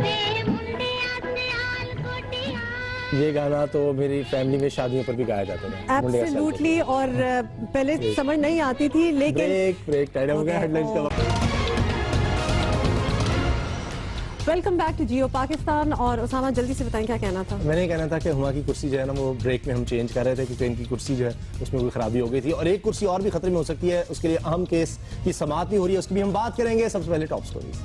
वे मुंडे आते आल कोटिया। ये गाना तो मेरी फैमिली में शादियों पर भी गाया जाता था। एब्सोल्युटली। और पहले समझ नहीं आती थी, लेकिन ब्रेक टाइम हो गया, हेडलाइंस का वक्त। वेलकम बैक टू जियो पाकिस्तान। और उसामा जल्दी से बताएं क्या कहना था। मैंने कहना था कि हुमा की कुर्सी जो है ना वो ब्रेक में हम चेंज कर रहे थे क्योंकि इनकी कुर्सी जो है उसमें कोई खराबी हो गई थी और एक कुर्सी और भी खतरे में हो सकती है। उसके लिए अहम केस की समाअत भी हो रही है, उसकी भी हम बात करेंगे। सबसे पहले top stories.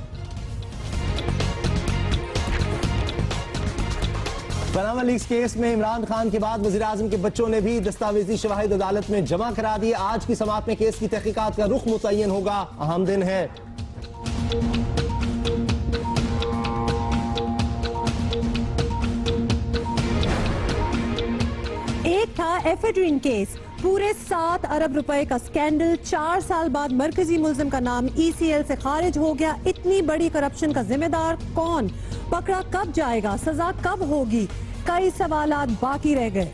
Panama leaks case में इमरान खान के बाद वजीर आजम के बच्चों ने भी दस्तावेजी शवाहिद अदालत में जमा करा दिए। आज की समाअत में केस की तहकीकात का रुख मुतय्यन होगा। अहम दिन है। एक था एफेड्रीन केस, पूरे 7 अरब रुपए का स्कैंडल। 4 साल बाद मरकजी मुल्जिम का नाम ECL से खारिज हो गया। इतनी बड़ी करप्शन का जिम्मेदार कौन, पकड़ा कब जाएगा, सजा कब होगी, कई सवालात बाकी रह गए।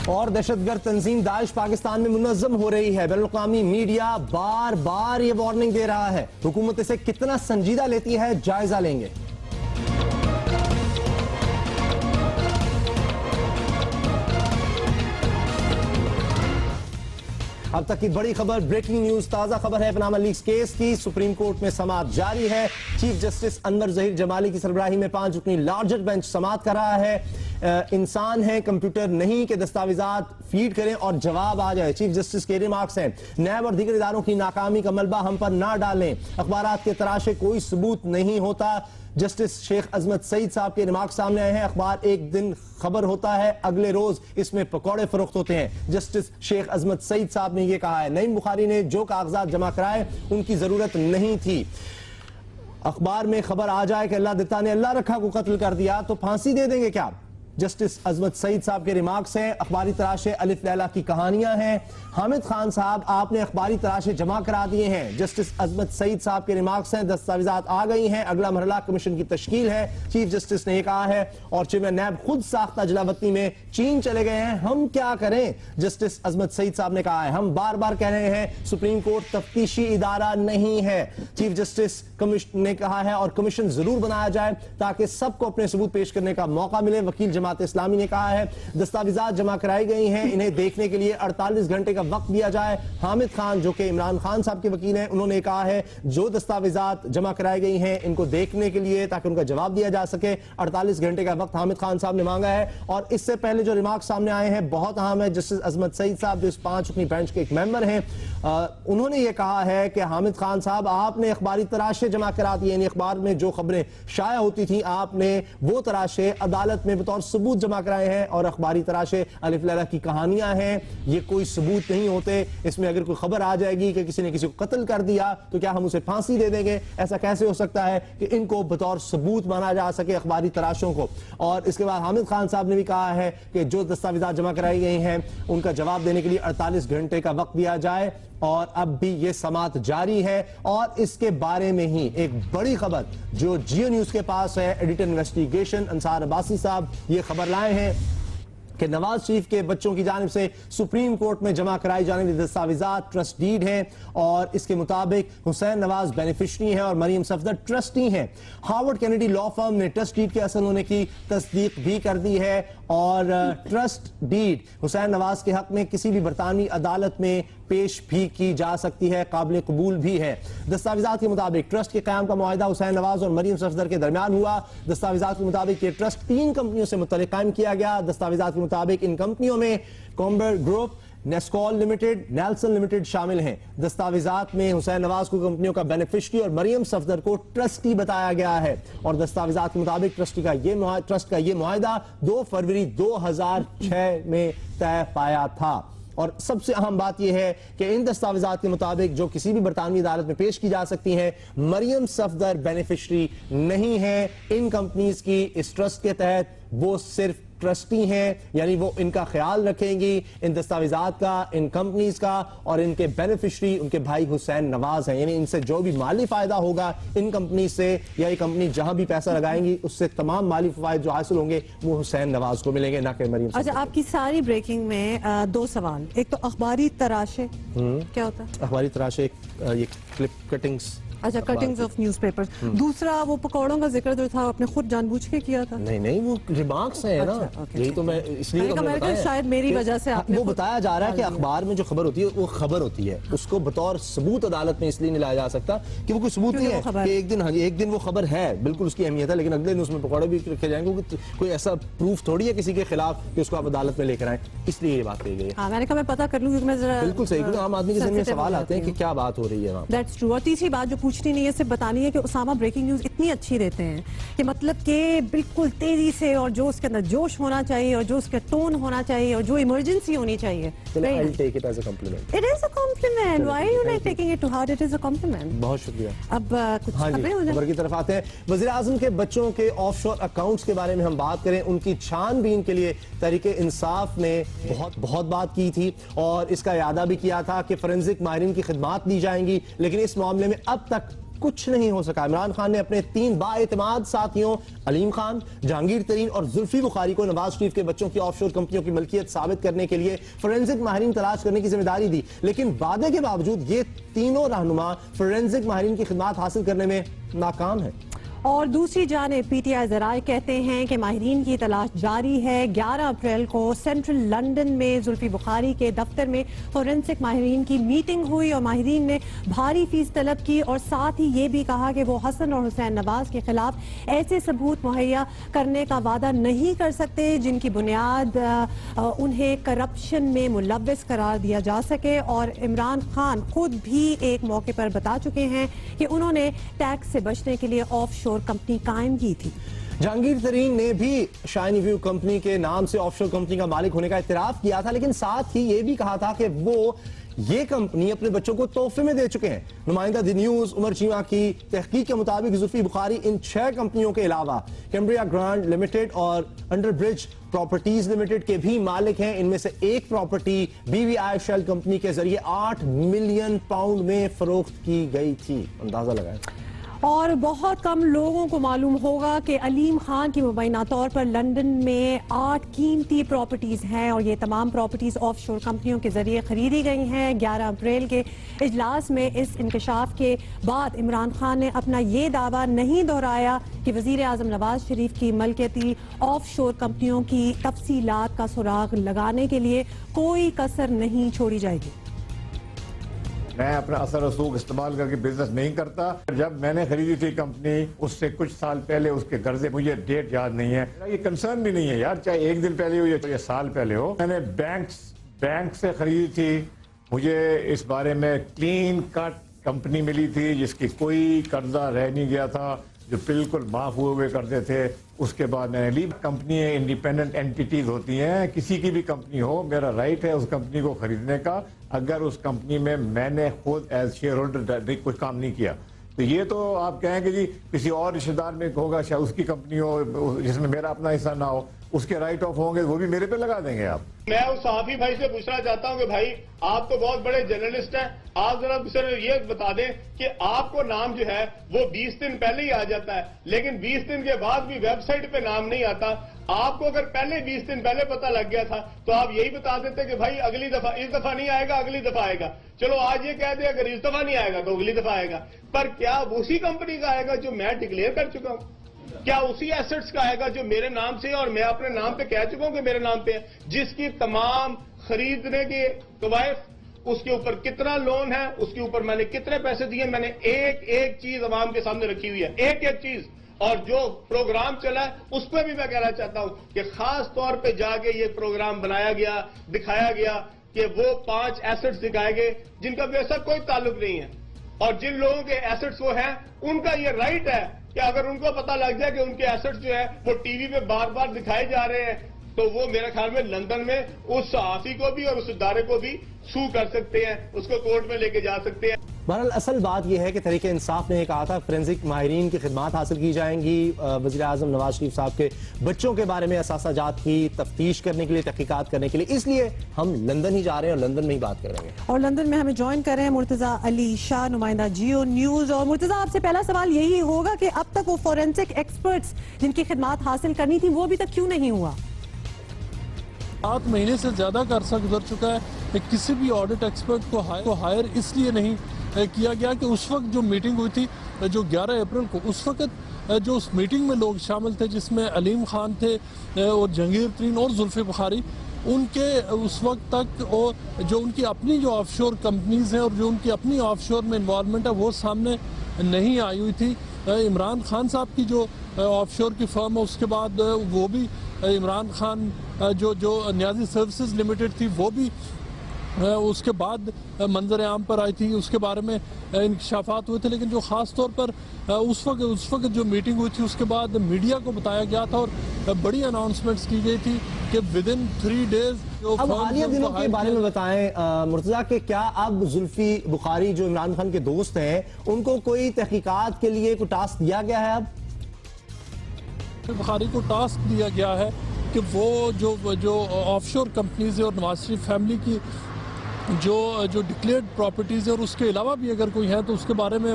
और दहशतगर्द तंजीम दाइश पाकिस्तान में मुनज़्ज़म हो रही है। बैनुल-अक़वामी मीडिया बार बार ये वार्निंग दे रहा है। हुकूमत इसे कितना संजीदा लेती है, जायजा लेंगे। अब तक की बड़ी खबर, ब्रेकिंग न्यूज, ताजा खबर है पनामा लीक्स केस की। सुप्रीम कोर्ट में समाअत जारी है। चीफ जस्टिस अनवर ज़हीर जमाली की सरबराही में 5 रुकनी लार्जर बेंच समाअत कर रहा है। इंसान है, कंप्यूटर नहीं कि दस्तावेजात फीड करें और जवाब आ जाए। चीफ जस्टिस के रिमार्क्स हैं, नैब और दीगर इदारों की नाकामी का मलबा हम पर ना डालें, अखबारात के तराशे कोई सबूत नहीं होता। जस्टिस शेख अजमत सईद साहब के रिमार्क सामने आए हैं। अखबार एक दिन खबर होता है, अगले रोज इसमें पकौड़े फरोख्त होते हैं। जस्टिस शेख अजमत सईद साहब ने यह कहा है, नईम बुखारी ने जो कागजात जमा कराए उनकी जरूरत नहीं थी। अखबार में खबर आ जाए कि अल्लाह दिता ने अल्लाह रखा को कत्ल कर दिया तो फांसी दे देंगे क्या। जस्टिस अजमत सईद साहब के रिमार्क्स हैं, अखबारी तराशे अलिफ लैला की कहानियां हैं। हामिद खान साहब, आपने अखबारी तराशे जमा करा दिए हैं। जस्टिस अजमत सईद साहब के रिमार्क्स हैं, दस्तावेजात आ गई हैं, अगला मरहला कमीशन की तश्कील है। चीफ जस्टिस ने यह कहा है। और चेयरमैन नैब खुद साख्ता जलावतनी में चीन चले गए हैं, हम क्या करें। जस्टिस अजमत सईद साहब ने कहा है, हम बार बार कह रहे हैं सुप्रीम कोर्ट तफ्तीशी इदारा नहीं है। चीफ जस्टिस कमीशन ने कहा है और कमीशन जरूर बनाया जाए ताकि सबको अपने सबूत पेश करने का मौका मिले। वकील जमात इस्लामी ने कहा है दस्तावेजात जमा कराई गई हैं, इन्हें देखने के लिए 48 घंटे का वक्त दिया जाए। हामिद खान जो कि इमरान खान साहब के वकील हैं, उन्होंने कहा है जो दस्तावेजात जमा कराई गई हैं इनको देखने के लिए ताकि उनका जवाब दिया जा सके 48 घंटे का वक्त हामिद खान साहब ने मांगा है। और इससे पहले जो रिमार्क सामने आए हैं बहुत अहम है। जस्टिस अजमत सईद साहब जो इस 5 रुकनी बेंच के एक मेंबर हैं, उन्होंने ये कहा है कि हामिद खान साहब आपने अखबारी तराशे जमा करा दिए, यानी अखबार में जो खबरें शाया होती थी आपने वो तराशे अदालत में बतौर सबूत जमा कराए हैं। और अखबारी तराशे अलिफ लैला की कहानियां हैं, ये कोई सबूत नहीं होते। इसमें अगर कोई खबर आ जाएगी कि किसी ने किसी को कत्ल कर दिया तो क्या हम उसे फांसी दे देंगे? ऐसा कैसे हो सकता है कि इनको बतौर सबूत माना जा सके अखबारी तराशों को? और इसके बाद हामिद खान साहब ने भी कहा है कि जो दस्तावेजात जमा कराई गई हैं उनका जवाब देने के लिए 48 घंटे का वक्त दिया जाए। और अब भी ये समात जारी है। और इसके बारे में ही एक बड़ी खबर जो जियो न्यूज के पास है, एडिटर इन्वेस्टिगेशन अंसार अब्बासी साहब ये खबर लाए हैं कि नवाज शरीफ के बच्चों की जानिब से सुप्रीम कोर्ट में जमा कराई जाने वाली दस्तावेजात ट्रस्ट डीड हैं और इसके मुताबिक हुसैन नवाज बेनिफिशरी हैं और मरियम सफदर ट्रस्टी हैं। हार्वर्ड कैनेडी लॉ फर्म ने ट्रस्ट डीड के असल होने की तस्दीक भी कर दी है और ट्रस्ट डीड हुसैन नवाज के हक में किसी भी बरतानवी अदालत में पेश भी की जा सकती है, काबिल कबूल भी है। दस्तावेजात के मुताबिक ट्रस्ट के कायम का मुआहदा हुसैन नवाज और मरियम सफदर के दरमियान हुआ। दस्तावेजात के मुताबिक ये ट्रस्ट 3 कंपनियों से मुतल्लिक कायम किया गया। दस्तावेजात के मुताबिक इन कंपनियों में Comber group, Nescoll limited, Nelson limited शामिल हैं। दस्तावेजात में हुसैन नवाज को कंपनियों का बेनिफिशरी और मरियम सफदर को ट्रस्टी बताया गया है। और दस्तावेजात के मुताबिक ट्रस्ट का ये मुआहदा 2 फरवरी 2006 में तय पाया था। और सबसे अहम बात यह है कि इन दस्तावेजात के मुताबिक जो किसी भी बरतानवी अदालत में पेश की जा सकती हैं, मरियम सफदर बेनिफिशरी नहीं है इन कंपनीज की। इस ट्रस्ट के तहत वो सिर्फ ट्रस्टी हैं, यानी वो इनका ख्याल रखेंगी इन दस्तावेजात का, इन कंपनीज का। और इनके बेनिफिशरी उनके भाई हुसैन नवाज हैं, यानी इनसे जो भी माली फायदा होगा इन कंपनी से या ये कंपनी जहां भी पैसा लगाएंगी उससे तमाम माली फायदे जो हासिल होंगे वो हुसैन नवाज को मिलेंगे, ना कि मरियम। अच्छा, आपकी सारी ब्रेकिंग में 2 सवाल। एक तो अखबारी तराशे क्या होता है? अखबारी तराशे ये क्लिप कटिंग्स, अच्छा, कटिंग्स ऑफ न्यूज़पेपर्स। दूसरा वो पकौड़ों का जिक्र जो था आपने खुद जानबूझ के किया था? नहीं वो रिमार्क्स हैं ना। यही तो मैं इसलिए शायद मेरी वजह से आपने वो बताया जा रहा है कि अखबार में जो खबर होती है वो खबर होती है, उसको बतौर सबूत अदालत में इसलिए नहीं लाया जा सकता कि वो कोई सबूत नहीं है कि एक दिन वो खबर है, बिल्कुल उसकी अहमियत है, लेकिन अगले दिन उसमें पकौड़े भी रखे जाएंगे क्योंकि कोई ऐसा प्रूफ थोड़ी है किसी के खिलाफ कि उसको आप अदालत में लेकर आए, इसलिए ये बात कही गई है। मैंने कहा मैं पता कर लूं क्योंकि मैं जरा बिल्कुल सही, आम आदमी के ज़हन में सवाल आते हैं कि क्या बात हो रही है। That's true. और तीसरी बात जो पूछनी नहीं है, सिर्फ बतानी है कि उसामा ब्रेकिंग न्यूज इतनी अच्छी देते हैं कि मतलब कि बिल्कुल तेजी से और जो उसके अंदर जोश होना चाहिए और जो उसका टोन होना चाहिए और जो इमरजेंसी होनी चाहिए। I'll take it as a compliment. It is a compliment. Why are you not taking it to heart? It is a compliment. बहुत शुक्रिया। अब कुछ खबरें हो जाए। खबर की तरफ आते हैं। वज़ीर आज़म के बच्चों के ऑफशोर अकाउंट्स के बारे में हम बात करें। उनकी छानबीन के लिए तहरीक इंसाफ ने बहुत बात की थी और इसका इरादा भी किया था कि फोरेंसिक माहिरीन की खिदमात दी जाएंगी, लेकिन इस मामले में अब तक कुछ नहीं हो सका। इमरान खान ने अपने 3 बाएतमाद साथियों अलीम खान, जहांगीर तरीन और जुल्फी बुखारी को नवाज शरीफ के बच्चों की ऑफशोर कंपनियों की मलकियत साबित करने के लिए फोरेंसिक माहिरीन तलाश करने की जिम्मेदारी दी, लेकिन वादे के बावजूद ये तीनों रहनुमा फोरेंसिक माहिरीन की खिदमात हासिल करने में नाकाम है। और दूसरी जाने पीटीआई जराए कहते हैं कि माहिरीन की तलाश जारी है। 11 अप्रैल को सेंट्रल लंदन में जुल्फी बुखारी के दफ्तर में फोरेंसिक माहिरीन की मीटिंग हुई और माहिरीन ने भारी फीस तलब की और साथ ही ये भी कहा कि वो हसन और हुसैन नवाज के खिलाफ ऐसे सबूत मुहैया करने का वादा नहीं कर सकते जिनकी बुनियाद उन्हें करप्शन में मुलव्वस करार दिया जा सके। और इमरान खान खुद भी एक मौके पर बता चुके हैं कि उन्होंने टैक्स से बचने के लिए ऑफशोर कंपनी कायम की थी। जहांगीर तरीन ने भी शाइनी व्यू कंपनी के नाम से ऑफशोर कंपनी का मालिक होने का इत्तराफ किया था, लेकिन साथ ही ये भी कहा था कि वो ये कंपनी अपने बच्चों को तोहफे में दे चुके हैं। नुमाइंदा द न्यूज उमर चीमा की तहकीक के मुताबिक जुल्फी बुखारी इन 6 कंपनियों के अलावा कैम्ब्रिया ग्रांड लिमिटेड और अंडरब्रिज प्रॉपर्टीज लिमिटेड के भी मालिक हैं। इनमें से एक प्रॉपर्टी BVI शेल कंपनी के जरिए 8 मिलियन पाउंड में फरोख्त की गई थी। अंदाजा लगाएं। और बहुत कम लोगों को मालूम होगा कि अलीम खान की मुबैना तौर पर लंदन में 8 कीमती प्रॉपर्टीज हैं और ये तमाम प्रॉपर्टीज ऑफशोर कंपनियों के जरिए खरीदी गई हैं। 11 अप्रैल के इजलास में इस इंकशाफ के बाद इमरान खान ने अपना ये दावा नहीं दोहराया कि वजीर आजम नवाज शरीफ की मलकियती ऑफशोर कंपनियों की तफसीलात का सुराग लगाने के लिए कोई कसर नहीं छोड़ी जाएगी। मैं अपना असर रसूख इस्तेमाल करके बिजनेस नहीं करता। जब मैंने खरीदी थी कंपनी उससे कुछ साल पहले उसके कर्जे, मुझे डेट याद नहीं है, ये कंसर्न भी नहीं है यार, चाहे एक दिन पहले हो या साल पहले हो। मैंने बैंक से खरीदी थी, मुझे इस बारे में क्लीन कट कंपनी मिली थी जिसकी कोई कर्जा रह नहीं गया था, जो बिल्कुल माफ हुए कर्जे थे। उसके बाद मैंने ली। कंपनी इंडिपेंडेंट एंटिटीज होती हैं, किसी की भी कंपनी हो, मेरा राइट है उस कंपनी को खरीदने का अगर उस कंपनी में मैंने खुद एज शेयर होल्डर कुछ काम नहीं किया। तो ये तो आप कहें कि जी किसी और रिश्तेदार में होगा, शायद उसकी कंपनी हो जिसमें मेरा अपना हिस्सा ना हो, उसके राइट ऑफ होंगे, वो भी मेरे पे लगा देंगे आप। मैं उस सहाफी भाई से पूछना चाहता हूं कि भाई आप तो बहुत बड़े जर्नलिस्ट हैं, आप जरा सर ये बता दें कि आपको नाम जो है वो 20 दिन पहले ही आ जाता है, लेकिन 20 दिन के बाद भी वेबसाइट पे नाम नहीं आता। आपको अगर पहले 20 दिन पहले पता लग गया था तो आप यही बता देते कि भाई अगली दफा, इस दफा नहीं आएगा, अगली दफा आएगा। चलो आज ये कह दे अगर इस दफा नहीं आएगा तो अगली दफा आएगा, पर क्या उसी कंपनी का आएगा जो मैं डिक्लेयर कर चुका हूं? क्या उसी एसेट्स का आएगा जो मेरे नाम से और मैं अपने नाम पे कह चुका हूं कि मेरे नाम पे है, जिसकी तमाम खरीदने के कवायद, उसके ऊपर कितना लोन है, उसके ऊपर मैंने कितने पैसे दिए, मैंने एक एक चीज अवाम के सामने रखी हुई है, एक एक चीज। और जो प्रोग्राम चला है उस पर भी मैं कहना चाहता हूं कि खास तौर पे जाके ये प्रोग्राम बनाया गया, दिखाया गया कि वो 5 एसेट्स दिखाए गए जिनका वैसा कोई ताल्लुक नहीं है, और जिन लोगों के एसेट्स वो हैं उनका ये राइट है कि अगर उनको पता लग जाए कि उनके एसेट्स जो है वो टीवी पे बार बार दिखाए जा रहे हैं तो वो मेरे ख्याल में लंदन में उस सहाफी को भी और उस इदारे को भी सू कर सकते हैं, उसको कोर्ट में लेके जा सकते हैं। बहरहाल असल बात यह है कि तहरीक इंसाफ ने कहा था फोरेंसिक माहिरीन की खिदमात हासिल की जाएंगी वज़ीर आज़म नवाज शरीफ साहब के बच्चों के बारे में असासाजात की तफ्तीश करने के लिए, तहकीकात करने के लिए, इसलिए हम लंदन ही जा रहे हैं और लंदन में ही बात करेंगे। और लंदन में हमें ज्वाइन कर रहे हैं मुर्तजा अली शाह, नुमाइंदा जियो न्यूज। और मुर्तजा, आपसे पहला सवाल यही होगा कि अब तक वो फोरेंसिक एक्सपर्ट्स जिनकी खिदमात हासिल करनी थी वो अभी तक क्यों नहीं हुआ? 7 महीने से ज्यादा का अरसा गुजर चुका है कि किसी भी ऑडिट एक्सपर्ट को हायर इसलिए नहीं किया गया कि उस वक्त जो मीटिंग हुई थी जो 11 अप्रैल को, उस वक्त जो उस मीटिंग में लोग शामिल थे जिसमें अलीम खान थे और जहांगीर तरीन और जुल्फी बुखारी, उनके उस वक्त तक और जो उनकी अपनी जो ऑफशोर कंपनीज हैं और जो उनकी अपनी ऑफशोर में इन्वॉल्वमेंट है वो सामने नहीं आई हुई थी। इमरान खान साहब की जो ऑफशोर की फर्म है उसके बाद वो भी इमरान खान जो न्याजी सर्विसेज लिमिटेड थी वो भी उसके बाद मंजर आम पर आई थी, उसके बारे में इंकशाफात हुए थे। लेकिन जो ख़ास तौर पर उस वक्त जो मीटिंग हुई थी उसके बाद मीडिया को बताया गया था और बड़ी अनाउंसमेंट्स की गई थी कि विद इन 3 डेज। अब हालिया दिनों के बारे में बताएं मुर्तजा के, क्या अब जुल्फी बुखारी जो इमरान खान के दोस्त हैं उनको कोई तहकीकात के लिए कोई टास्क दिया गया है? अब बुखारी को टास्क दिया गया है कि वो जो ऑफशोर कंपनीज है और नवाज शरीफ फैमिली की जो डिक्लेयर्ड प्रॉपर्टीज़ है और उसके अलावा भी अगर कोई है तो उसके बारे में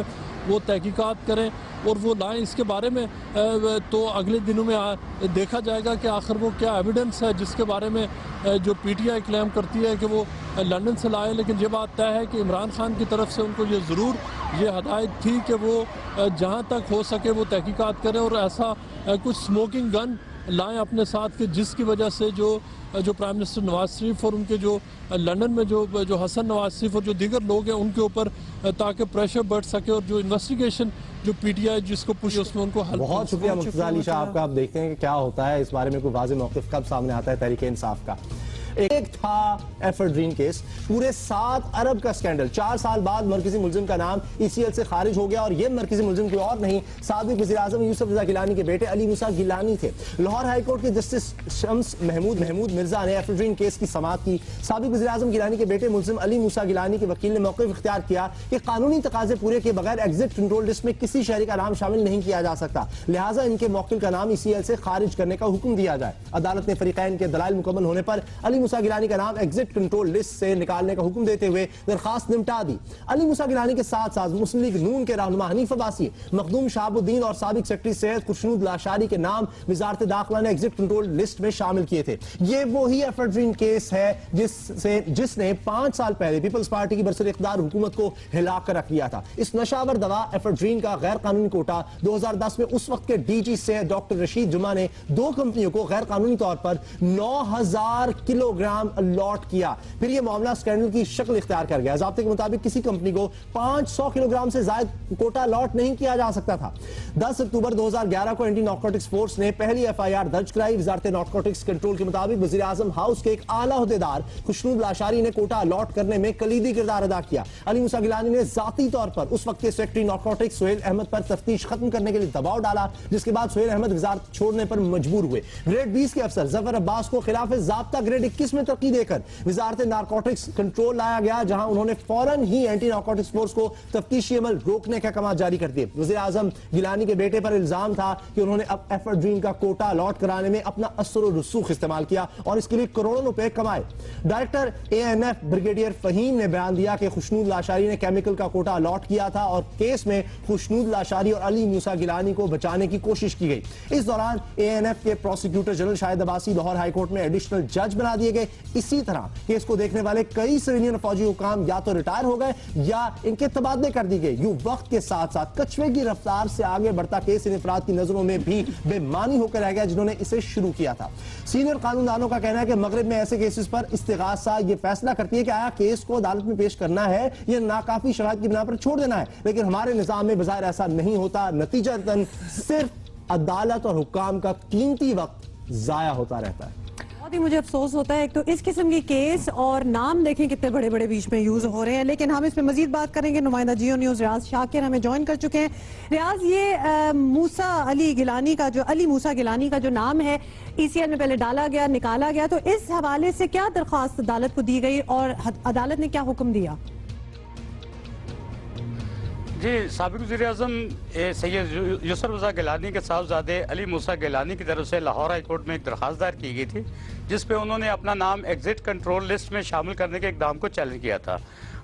वो तहकीकात करें और वो लाएं। इसके बारे में तो अगले दिनों में देखा जाएगा कि आखिर वो क्या एविडेंस है जिसके बारे में जो पीटीआई क्लेम करती है कि वो लंदन से लाए। लेकिन ये बात तय है कि इमरान खान की तरफ से उनको ये ज़रूर ये हदायत थी कि वो जहाँ तक हो सके वो तहकीकात करें और ऐसा कुछ स्मोकिंग गन लाएं अपने साथ के जिसकी वजह से जो प्राइम मिनिस्टर नवाज शरीफ और उनके जो लंदन में जो हसन नवाज शरीफ और जो दीगर लोग हैं उनके ऊपर ताकि प्रेशर बढ़ सके और जो इन्वेस्टिगेशन जो पीटीआई जिसको पुश उसमें उनको हल। बहुत शुक्रिया मुर्तजा अली शाह आपका। आप देखते हैं कि क्या होता है, इस बारे में कोई वाज़ेह मौक़िफ़ कब सामने आता है तहरीक इंसाफ का। एक था एफरड्रीन केस, पूरे 7 अरब का स्कैंडल, 4 साल बाद मरकजी मुलजिम का नाम ECL से खारिज हो गया और ये मरकजी मुलजिम कोई और नहीं साबिक वज़ीर आज़म यूसुफ रज़ा गिलानी के बेटे अली मूसा गिलानी थे। लाहौर हाई कोर्ट के जस्टिस शम्स महमूद मिर्जा ने एफरड्रीन केस की समाअत की। साबिक वज़ीर आज़म गिलानी के बेटे मुलजिम अली मूसा गिलानी के वकील ने मौक़िफ़ इख्तियार किया कि कानूनी तकाज़े पूरे किए बगैर एग्जिट कंट्रोल लिस्ट में किसी शहरी का नाम शामिल नहीं किया जा सकता, लिहाजा इनके मौकिल का नाम ECL से खारिज करने का हुक्म दिया जाए। अदालत ने फरीक़ैन के दलाइल मुकम्मल होने पर अली मूसा गिलानी का नाम एग्जिट कंट्रोल लिस्ट से निकालने का हुक्म देते हुए दरखास्त निपटा दी। अली मूसा गिलानी के साथ साथ मुस्लिम लीग नून के रहनुमा हनीफ अब्बासी, मखदूम शहाबुद्दीन और साबिक सेक्रेटरी सैयद खुशनूद लाशारी के नाम वजारत दाखिला ने एग्जिट कंट्रोल लिस्ट में शामिल किए थे। ये वही एफेड्रीन केस है जिसने 5 साल पहले पीपल्स पार्टी की बरसर-ए-इख्तियार हुकूमत को हिलाकर रख दिया था। इस नशावर दवा एफेड्रीन का गैर कानूनी कोटा 2010 में उस वक्त के डीजी से डॉक्टर रशीद जुमा ने 2 कंपनियों को गैर कानूनी तौर पर 9000 किलोग्राम अलॉट किया। फिर यह मामला स्कैंडल की शक्ल इख्तियार कर गया। ज़ाब्ते के मुताबिक किसी कंपनी को 500 किलोग्राम से ज्यादा कोटा अलॉट नहीं किया जा सकता था। 10 अक्टूबर 2011 को एंटी नारकोटिक्स फोर्स ने पहली एफआईआर दर्ज कराई। वजारत नारकोटिक्स कंट्रोल के मुताबिक वज़ीर आज़म हाउस के एक आला अहदेदार खुशनूद लाशारी ने कोटा अलॉट करने में कलीदी किरदार अदा किया। अली मूसा गिलानी ने जाती तौर पर उस वक्त के सेक्रेटरी नारकोटिक्स सुहेल अहमद पर तफ्तीश खत्म करने के लिए दबाव डाला, जिसके बाद सुहेल अहमद वजारत छोड़ने पर मजबूर हुए। ग्रेड 20 के अफसर जफर अब्बास को खिलाफ ज़ाब्ता ग्रेड 21 में तरक्की देकर वजारत नारकोटिक्स कंट्रोल लाया गया, जहां उन्होंने फौरन ही एंटी नारकोटिक्स फोर्स को तफ्तीशी अमल रोकने के अहकाम जारी कर दिए। वज़ीर आज़म गिलानी के बेटे पर इल्जाम था कि उन्होंने अब एफेड्रीन का कोटा अलॉट कराने में अपना असर और रसूख इस्तेमाल किया और इसके लिए करोड़ों रुपए कमाए। डायरेक्टर एएनएफ ब्रिगेडियर फहीम ने बयान दिया कि खुशनूद लाशारी ने केमिकल का कोटा अलॉट किया था और केस में खुशनूद लाशारी और अली मूसा गिलानी को बचाने की कोशिश की गई। इस दौरान एएनएफ के prosecutor general Shahid Abbasi Lahore high court में एडिशनल जज बना दिए गए। इसी तरह केस को देखने वाले कई सीनियर फौजी हुकाम या तो रिटायर हो गए या इनके तबादले कर दिए गए। यूं वक्त के साथ साथ कछुए की रफ्तार से आगे बढ़ता केस इन अफराद की नजरों में भी बेमानी होकर रह गया जिन्होंने इसे शुरू किया था। सीनियर कानूनदानों का कहना है कि मगरिब में ऐसे केसेस पर इस्तिगासा ये फैसला करती है कि आया केस को अदालत में पेश करना है या नाकाफी शराइत की बिना पर छोड़ देना है, लेकिन हमारे निजाम में बज़ाहिर ऐसा नहीं होता। नतीजतन सिर्फ अदालत और हुकाम का कीमती वक्त जाया होता रहता है। बहुत ही मुझे अफसोस होता है। एक तो इस किस्म के केस और नाम देखें कितने बड़े बड़े बीच में यूज हो रहे हैं, लेकिन हम इस पे मजीद बात करेंगे। नुमाइंदा जियो न्यूज रियाज शाकिर हमें ज्वाइन कर चुके हैं। रियाज, ये मूसा अली गिलानी का जो अली मूसा गिलानी का जो नाम है ईसीएल में पहले डाला गया, निकाला गया, तो इस हवाले से क्या दरख्वास्त अदालत को दी गई और अदालत ने क्या हुक्म दिया? जी, साबिक वज़ीर आज़म सैयद यूसुफ रज़ा गिलानी के साहबजादे अली मूसा गिलानी की तरफ से लाहौर हाई कोर्ट में एक दरख्वास्त दायर की गई थी, जिस पे उन्होंने अपना नाम एग्जिट कंट्रोल लिस्ट में शामिल करने के इक़दाम को चैलेंज किया था।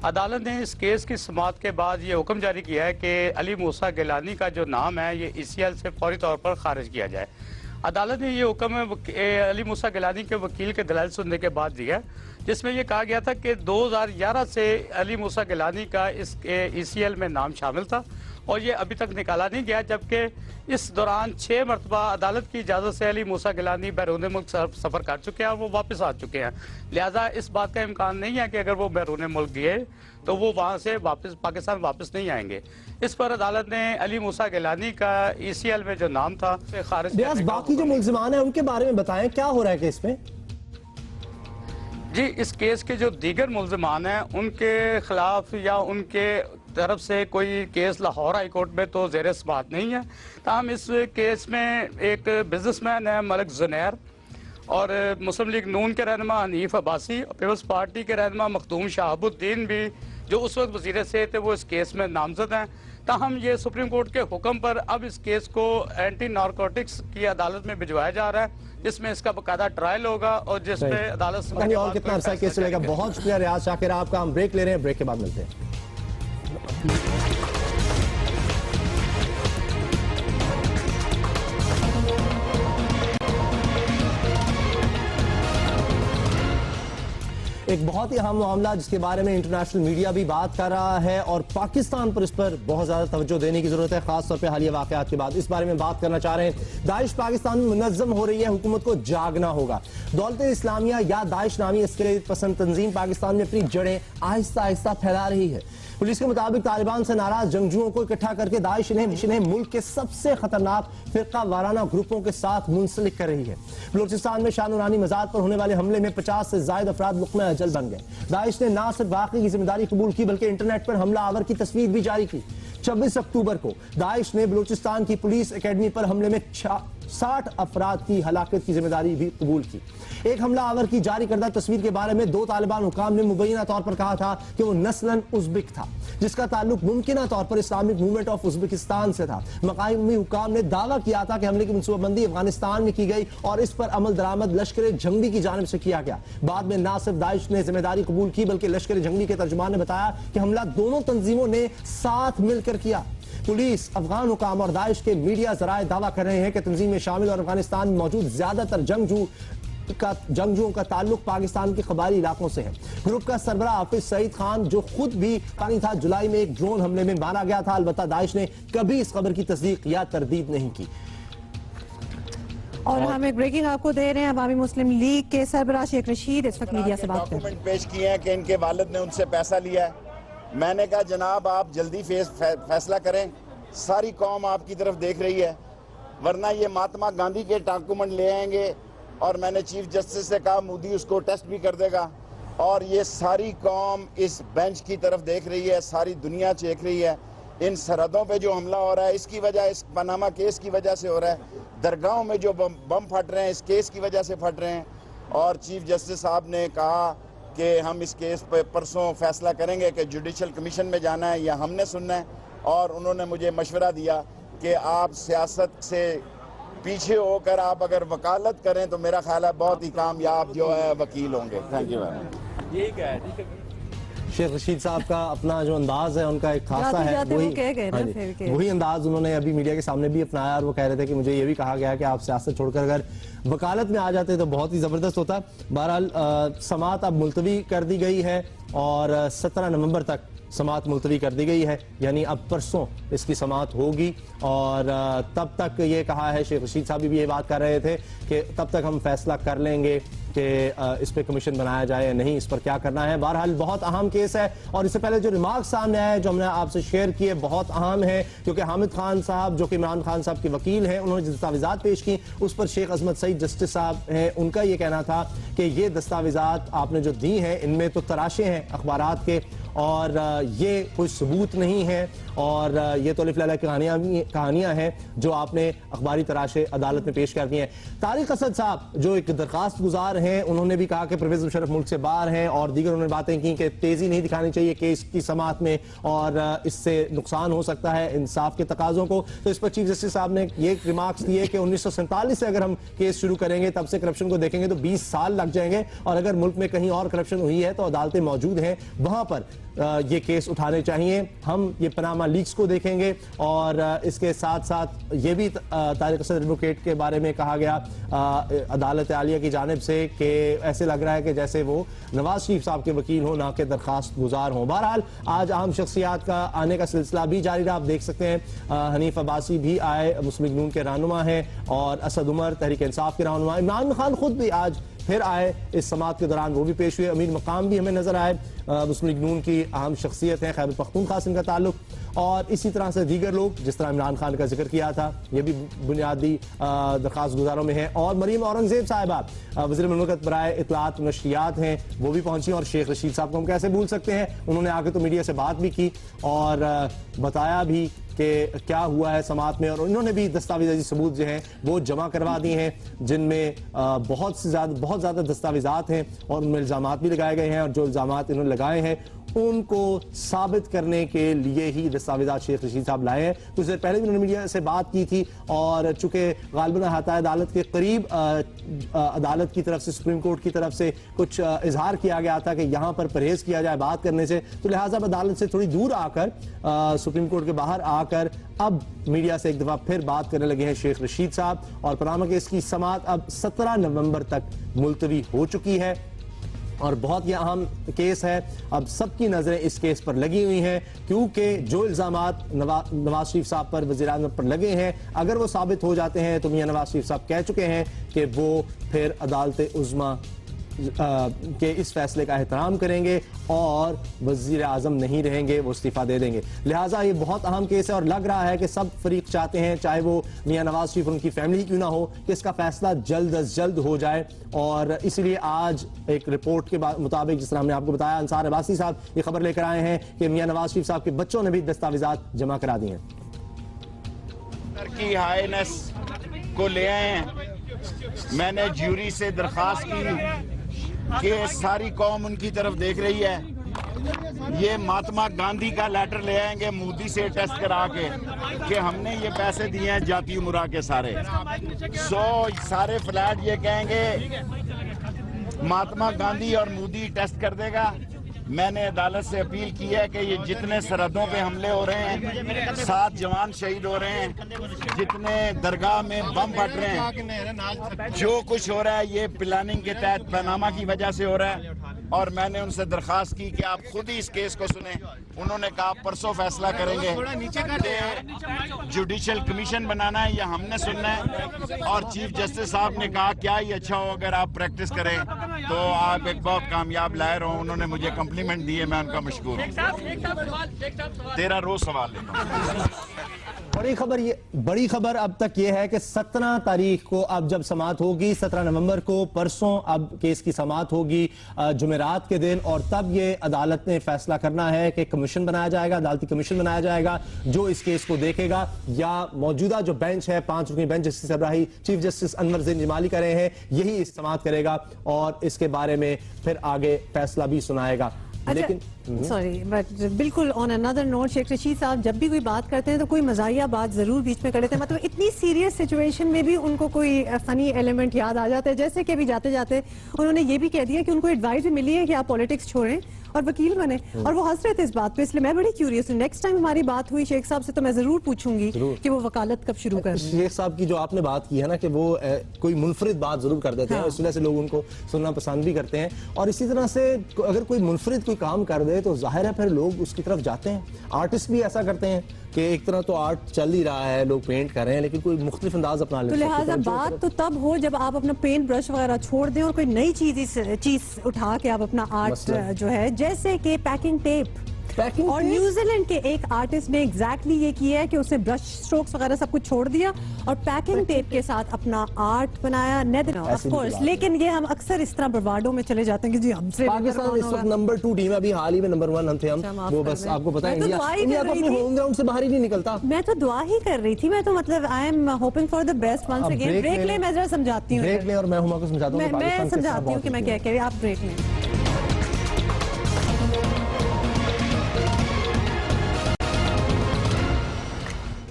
अदालत ने इस केस की समाअत के बाद ये हुक्म जारी किया है कि अली मूसा गिलानी का जो नाम है ये ईसीएल से फौरी तौर पर खारिज किया जाए। अदालत ने ये हुक्म अली मूसा गिलानी के वकील के दलाइल सुनने के बाद दिया, जिसमें यह कहा गया था कि 2011 से अली मूसा गिलानी का इस ईसीएल में नाम शामिल था और ये अभी तक निकाला नहीं गया, जबकि इस दौरान 6 मरतबा अदालत की इजाज़त से अली मूसा गिलानी बैरून मुल्क सफ़र कर चुके हैं और वो वापस आ चुके हैं। लिहाजा इस बात का इम्कान नहीं है कि अगर वो बैरून मुल्क गए तो वो वहाँ से वापस पाकिस्तान वापस नहीं आएंगे। इस पर अदालत ने अली मूसा गिलानी का ईसीएल में जो नाम था खारिज। बाकी जो मुल्ज़िमान हैं उनके बारे में बताएं, क्या हो रहा है केस में? जी, इस केस के जो दीगर मुल्ज़िमान हैं उनके खिलाफ या उनके तरफ से कोई केस लाहौर हाई कोर्ट में तो ज़ेर समाअत नहीं है। ताहम इस केस में एक बिजनेसमैन है मलिक जुनैर और मुस्लिम लीग नून के रहनुमा हनीफ अब्बासी, पीपल्स पार्टी के रहनुमा मखदूम शहाबुद्दीन भी जो उस वक्त वज़ीर से थे वो इस केस में नामजद हैं। ताहम ये सुप्रीम कोर्ट के हुक्म पर अब इस केस को एंटी नारकोटिक्स की अदालत में भिजवाया जा रहा है, जिसमें इसका बकायदा ट्रायल होगा और जिसमें अदालत और कितना अर्सा केस चलेगा। बहुत शुक्रिया रियाज शाकिर आपका। हम ब्रेक ले रहे हैं, ब्रेक के बाद मिलते हैं। एक बहुत ही अहम मामला जिसके बारे में इंटरनेशनल मीडिया भी बात कर रहा है और पाकिस्तान पर इस पर बहुत ज्यादा तवज्जो देने की जरूरत है, खासतौर पर हालिया वाकयात के बाद। इस बारे में बात करना चाह रहे हैं। दाइश पाकिस्तान में मुनज़्ज़म हो रही है, हुकूमत को जागना होगा। दौलत इस्लामिया या दाइश नामी अस्करी पसंद तंजीम पाकिस्तान में अपनी जड़ें आहिस्ता आहिस्ता फैला रही है। पुलिस के मुताबिक तालिबान से नाराज जंगजुओं को इकट्ठा करके दाइश इन्हें मुल्क के सबसे खतरनाक फिरका वाराना ग्रुपों के साथ मुंसलिक कर रही है। बलूचिस्तान में शाह नूरानी मज़ार पर होने वाले हमले में 50 से ज्यादा अफराद लुक़्मा अजल बन गए। दाइश ने न सिर्फ वाक़ई की जिम्मेदारी कबूल की बल्कि इंटरनेट पर हमला आवर की तस्वीर भी जारी की। 26 अक्टूबर को दाइश ने बलूचिस्तान की पुलिस एकेडमी पर हमले में 60 अफराद की हलाकत की जिम्मेदारी भी कबूल की। एक हमला आवर की जारी करदा तस्वीर के बारे में 2 तालिबान हुकाम ने मुबैना तौर पर कहा था कि वो नस्लन उज़्बेक था, जिसका ताल्लुक मुमकिना तौर पर इस्लामिक मूवमेंट ऑफ उज़्बेकिस्तान से था। मकामी हुकाम ने दावा किया था कि हमले की मनसूबाबंदी अफगानिस्तान में की गई और इस पर अमल दरामद लश्कर जंगी की जानिब से किया गया। बाद में ना सिर्फ दाइश ने जिम्मेदारी कबूल की बल्कि लश्कर जंगी के तर्जुमान ने बताया कि हमला दोनों तंजीमों ने साथ मिलकर किया। पुलिस, अफगान हुकाम और दाइश के मीडिया जराए दावा कर रहे हैं कि तंजीम में शामिल और अफगानिस्तान में मौजूद ज्यादातर जंगजुओं का ताल्लुक पाकिस्तान के कबायली इलाकों से है। ग्रुप का सरबराह हाफिज सईद खान, जो खुद भी पाकिस्तानी था, जुलाई में एक ड्रोन हमले में मारा गया था। अलबत्ता दाइश ने कभी इस खबर की तस्दीक या तरदीद नहीं की। और हम एक ब्रेकिंग आपको दे रहे हैं। अवामी मुस्लिम लीग के सरबराह शेख रशीद इस वक्त मीडिया से बात कर रहे हैं। पेश किए हैं कि इनके वालिद ने उनसे पैसा लिया है। मैंने कहा जनाब आप जल्दी फैसला करें, सारी कौम आपकी तरफ देख रही है, वरना ये महात्मा गांधी के डॉक्यूमेंट ले आएंगे और मैंने चीफ जस्टिस से कहा मोदी उसको टेस्ट भी कर देगा। और ये सारी कौम इस बेंच की तरफ देख रही है, सारी दुनिया देख रही है। इन सरहदों पे जो हमला हो रहा है इसकी वजह इस पनामा केस की वजह से हो रहा है। दरगाहों में जो बम फट रहे हैं इस केस की वजह से फट रहे हैं। और चीफ जस्टिस साहब ने कहा कि हम इस केस पे परसों फैसला करेंगे कि जुडिशल कमीशन में जाना है या हमने सुनना है। और उन्होंने मुझे मशवरा दिया कि आप सियासत से पीछे होकर आप अगर वकालत करें तो मेरा ख्याल है बहुत ही कामयाब जो है वकील होंगे। Thank you very much. ठीक है। शेख रशीद साहब का अपना जो अंदाज है उनका एक खासा है, वही अंदाज उन्होंने अभी मीडिया के सामने भी अपनाया और वो कह रहे थे कि मुझे ये भी कहा गया कि आप सियासत छोड़कर अगर वकालत में आ जाते तो बहुत ही जबरदस्त होता। बहरहाल समात अब मुलतवी कर दी गई है और 17 नवंबर तक समात मुलतवी कर दी गई है, यानी अब परसों इसकी समात होगी। और तब तक ये कहा है, शेख रशीद साहब भी ये बात कर रहे थे कि तब तक हम फैसला कर लेंगे कि इस पे कमीशन बनाया जाए या नहीं, इस पर क्या करना है। बहरहाल बहुत अहम केस है और इससे पहले जो रिमार्क सामने आए जो हमने आपसे शेयर किए बहुत अहम है, क्योंकि हामिद खान साहब जो कि इमरान खान साहब के वकील हैं, उन्होंने जो दस्तावेजात पेश की उस पर शेख अजमत सईद जस्टिस साहब हैं, उनका ये कहना था कि ये दस्तावेजात आपने जो दी हैं इनमें तो तराशे हैं अखबारात के और ये कोई सबूत नहीं है और ये तो अलिफ लैला कहानियां हैं जो आपने अखबारी तराशे अदालत में पेश कर दी हैं। तारिक असद साहब जो एक दरखास्त गुजार हैं, उन्होंने भी कहा कि परवेज मुशर्रफ मुल्क से बाहर हैं और दीगर उन्होंने बातें की कि तेजी नहीं दिखानी चाहिए केस की समात में और इससे नुकसान हो सकता है इंसाफ के तकाजों को। तो इस पर चीफ जस्टिस साहब ने ये रिमार्क्स दिए कि 1947 से अगर हम केस शुरू करेंगे तब से करप्शन को देखेंगे तो 20 साल लग जाएंगे और अगर मुल्क में कहीं और करप्शन हुई है तो अदालतें मौजूद हैं, वहां पर ये केस उठाने चाहिए। हम ये पनामा लीक्स को देखेंगे और इसके साथ साथ ये भी तारिक असद एडवोकेट के बारे में कहा गया अदालत आलिया की जानिब से कि ऐसे लग रहा है कि जैसे वो नवाज शरीफ साहब के वकील हो ना कि दरखास्त गुजार हो। बहरहाल आज अहम शख्सियात का आने का सिलसिला भी जारी रहा। आप देख सकते हैं हनीफ अब्बासी भी आए, मुस्लिम लीग नून के रहनुमा हैं और असद उमर तहरीक इंसाफ के रहनुमा, इमरान खान खुद भी आज फिर आए इस समात के दौरान, वो भी पेश हुए। अमीर मकाम भी हमें नजर आए, मुस्लिम लीग नून की अहम शख्सियत है, खैबर पख्तूनख्वा से इनका ताल्लुक और इसी तरह से दीगर लोग जिस तरह इमरान खान का जिक्र किया था ये भी बुनियादी दरखास्त गुजारों में है। और मरीम औरंगजेब साहिबा वज़ीर मुमलकत बराए इत्तलात नशरियात हैं, वो भी पहुंची और शेख रशीद साहब को हम कैसे भूल सकते हैं, उन्होंने आके तो मीडिया से बात भी की और बताया भी कि क्या हुआ है समात में और इन्होंने भी दस्तावेजी सबूत जो हैं वो जमा करवा दिए हैं जिनमें बहुत ज़्यादा दस्तावेजात हैं और उनमें इल्ज़ामात भी लगाए गए हैं और जो इल्ज़ामात इन्होंने लगाए हैं उनको साबित करने के लिए ही दस्तावेजात शेख रशीद साहब लाए हैं। कुछ देर पहले भी उन्होंने मीडिया से बात की थी और चूंकि गालिबन अहाता अदालत के करीब अदालत की तरफ से सुप्रीम कोर्ट की तरफ से कुछ इजहार किया गया था कि यहाँ पर परहेज किया जाए बात करने से, तो लिहाजा अदालत से थोड़ी दूर आकर सुप्रीम कोर्ट के बाहर आकर अब मीडिया से एक दफा फिर बात करने लगे हैं शेख रशीद साहब और पनामा केस की समात अब 17 नवंबर तक मुलतवी हो चुकी है और बहुत ही अहम केस है। अब सबकी नजरें इस केस पर लगी हुई हैं क्योंकि जो इल्जामात नवाज शरीफ साहब पर वज़ीर-ए-आज़म पर लगे हैं अगर वो साबित हो जाते हैं तो मियां नवाज शरीफ साहब कह चुके हैं कि वो फिर अदालत उज़्मा के इस फैसले का एहतराम करेंगे और वज़ीर आज़म नहीं रहेंगे, वो इस्तीफा दे देंगे। लिहाजा ये बहुत अहम केस है और लग रहा है कि सब फरीक चाहते हैं, चाहे वो मियां नवाज शरीफ और उनकी फैमिली क्यों ना हो, कि इसका फैसला जल्द अज जल्द हो जाए। और इसलिए आज एक रिपोर्ट के मुताबिक जिस तरह हमने आपको बताया, अंसार अब्बासी साहब ये खबर लेकर आए हैं कि मियां नवाज शरीफ साहब के बच्चों ने भी दस्तावेजात जमा करा दिए हैं। की हाईनेस को ले आए हैं। मैंने ज्यूरी से दरख्वास्त की कि सारी कौम उनकी तरफ देख रही है। ये महात्मा गांधी का लेटर ले आएंगे मोदी से टेस्ट करा के कि हमने ये पैसे दिए हैं जाती उमरा के सारे। सारे फ्लैट ये कहेंगे महात्मा गांधी और मोदी टेस्ट कर देगा। मैंने अदालत से अपील की है कि ये जितने सरहदों पे हमले हो रहे हैं, 7 जवान शहीद हो रहे हैं, जितने दरगाह में बम फट रहे हैं, जो कुछ हो रहा है ये प्लानिंग के तहत पनामा की वजह से हो रहा है। और मैंने उनसे दरख्वास्त की कि आप खुद ही इस केस को सुने। उन्होंने कहा परसों फैसला करेंगे कि जुडिशियल कमीशन बनाना है या हमने सुनना है। और चीफ जस्टिस साहब ने कहा क्या ही अच्छा हो अगर आप प्रैक्टिस करें तो आप एक बहुत कामयाब लायर हो। उन्होंने मुझे कम्प्लीमेंट दिए, मैं उनका मशकूर हूँ। तेरा रोज सवाल लेता। बड़ी खबर अब तक यह है कि 17 तारीख को अब जब समाअत होगी, 17 नवंबर को परसों अब केस की समाअत होगी जुमेरात के दिन, और तब ये अदालत ने फैसला करना है कि कमीशन बनाया जाएगा, अदालती कमीशन बनाया जाएगा जो इस केस को देखेगा, या मौजूदा जो बेंच है 5 रुकनी बेंच जस्टिस अब्राही चीफ जस्टिस अनवर ज़ैन जमाली कर रहे हैं, यही इस समाअत करेगा और इसके बारे में फिर आगे फैसला भी सुनाएगा। लेकिन सॉरी बट बिल्कुल on another note, Sheikh Rashid साहब जब भी कोई बात करते हैं तो कोई मजाहिया बात जरूर बीच में कर देते हैं। मतलब इतनी सीरियस सिचुएशन में भी उनको कोई फनी एलिमेंट याद आ जाता है। जैसे कि अभी जाते जाते उन्होंने ये भी कह दिया कि उनको एडवाइस मिली है कि आप पॉलिटिक्स छोड़ें और वकील बने, और वो हंस रहे थे इस बात पे। इसलिए मैं बड़ी क्यूरियस हूँ, नेक्स्ट टाइम हमारी बात हुई शेख साहब से तो मैं जरूर पूछूंगी कि वो वकालत कब शुरू कर। शेख साहब की जो आपने बात की है ना कि वो कोई मुनफरिद बात जरूर कर देते हैं, इस वजह से लोग उनको सुनना पसंद भी करते हैं। और इसी तरह से अगर कोई मुनफरिद कोई काम कर दे तो जाहिर है फिर लोग उसकी तरफ जाते हैं। आर्टिस्ट भी ऐसा करते हैं कि एक तरह तो आर्ट चल ही रहा है, लोग पेंट कर रहे हैं, लेकिन कोई मुख्तलिफ अंदाज अपना लेते हैं। तो लिहाजा बात तो तब हो जब आप अपना पेंट ब्रश वगैरह छोड़ दें और कोई नई चीज उठा के आप अपना आर्ट जो है, जैसे कि पैकिंग टेप। और न्यूजीलैंड के एक आर्टिस्ट ने एग्जैक्टली ये किया है कि उसने ब्रश स्ट्रोक्स वगैरह सब कुछ छोड़ दिया और पैकिंग टेप के साथ अपना आर्ट बनाया। ऑफ कोर्स, लेकिन ये हम अक्सर इस तरह बर्बाडों में चले जाते हैं कि जी हमसे पाकिस्तान इस वक्त नंबर 2 टीम है, अभी हाल ही में नंबर 1 हम थे हम। वो बस आपको पता है इंडिया को अपने होम ग्राउंड से बाहर ही नहीं निकलता। मैं तो दुआ ही कर रही थी, मैं तो मतलब I am hoping for the best once again. Break ले, मैं जरा समझाती हूँ। ब्रेक ले और मैं हुमा को समझाता हूँ, मैं समझाती हूँ कि मैं क्या कह रही, आप ब्रेक लें।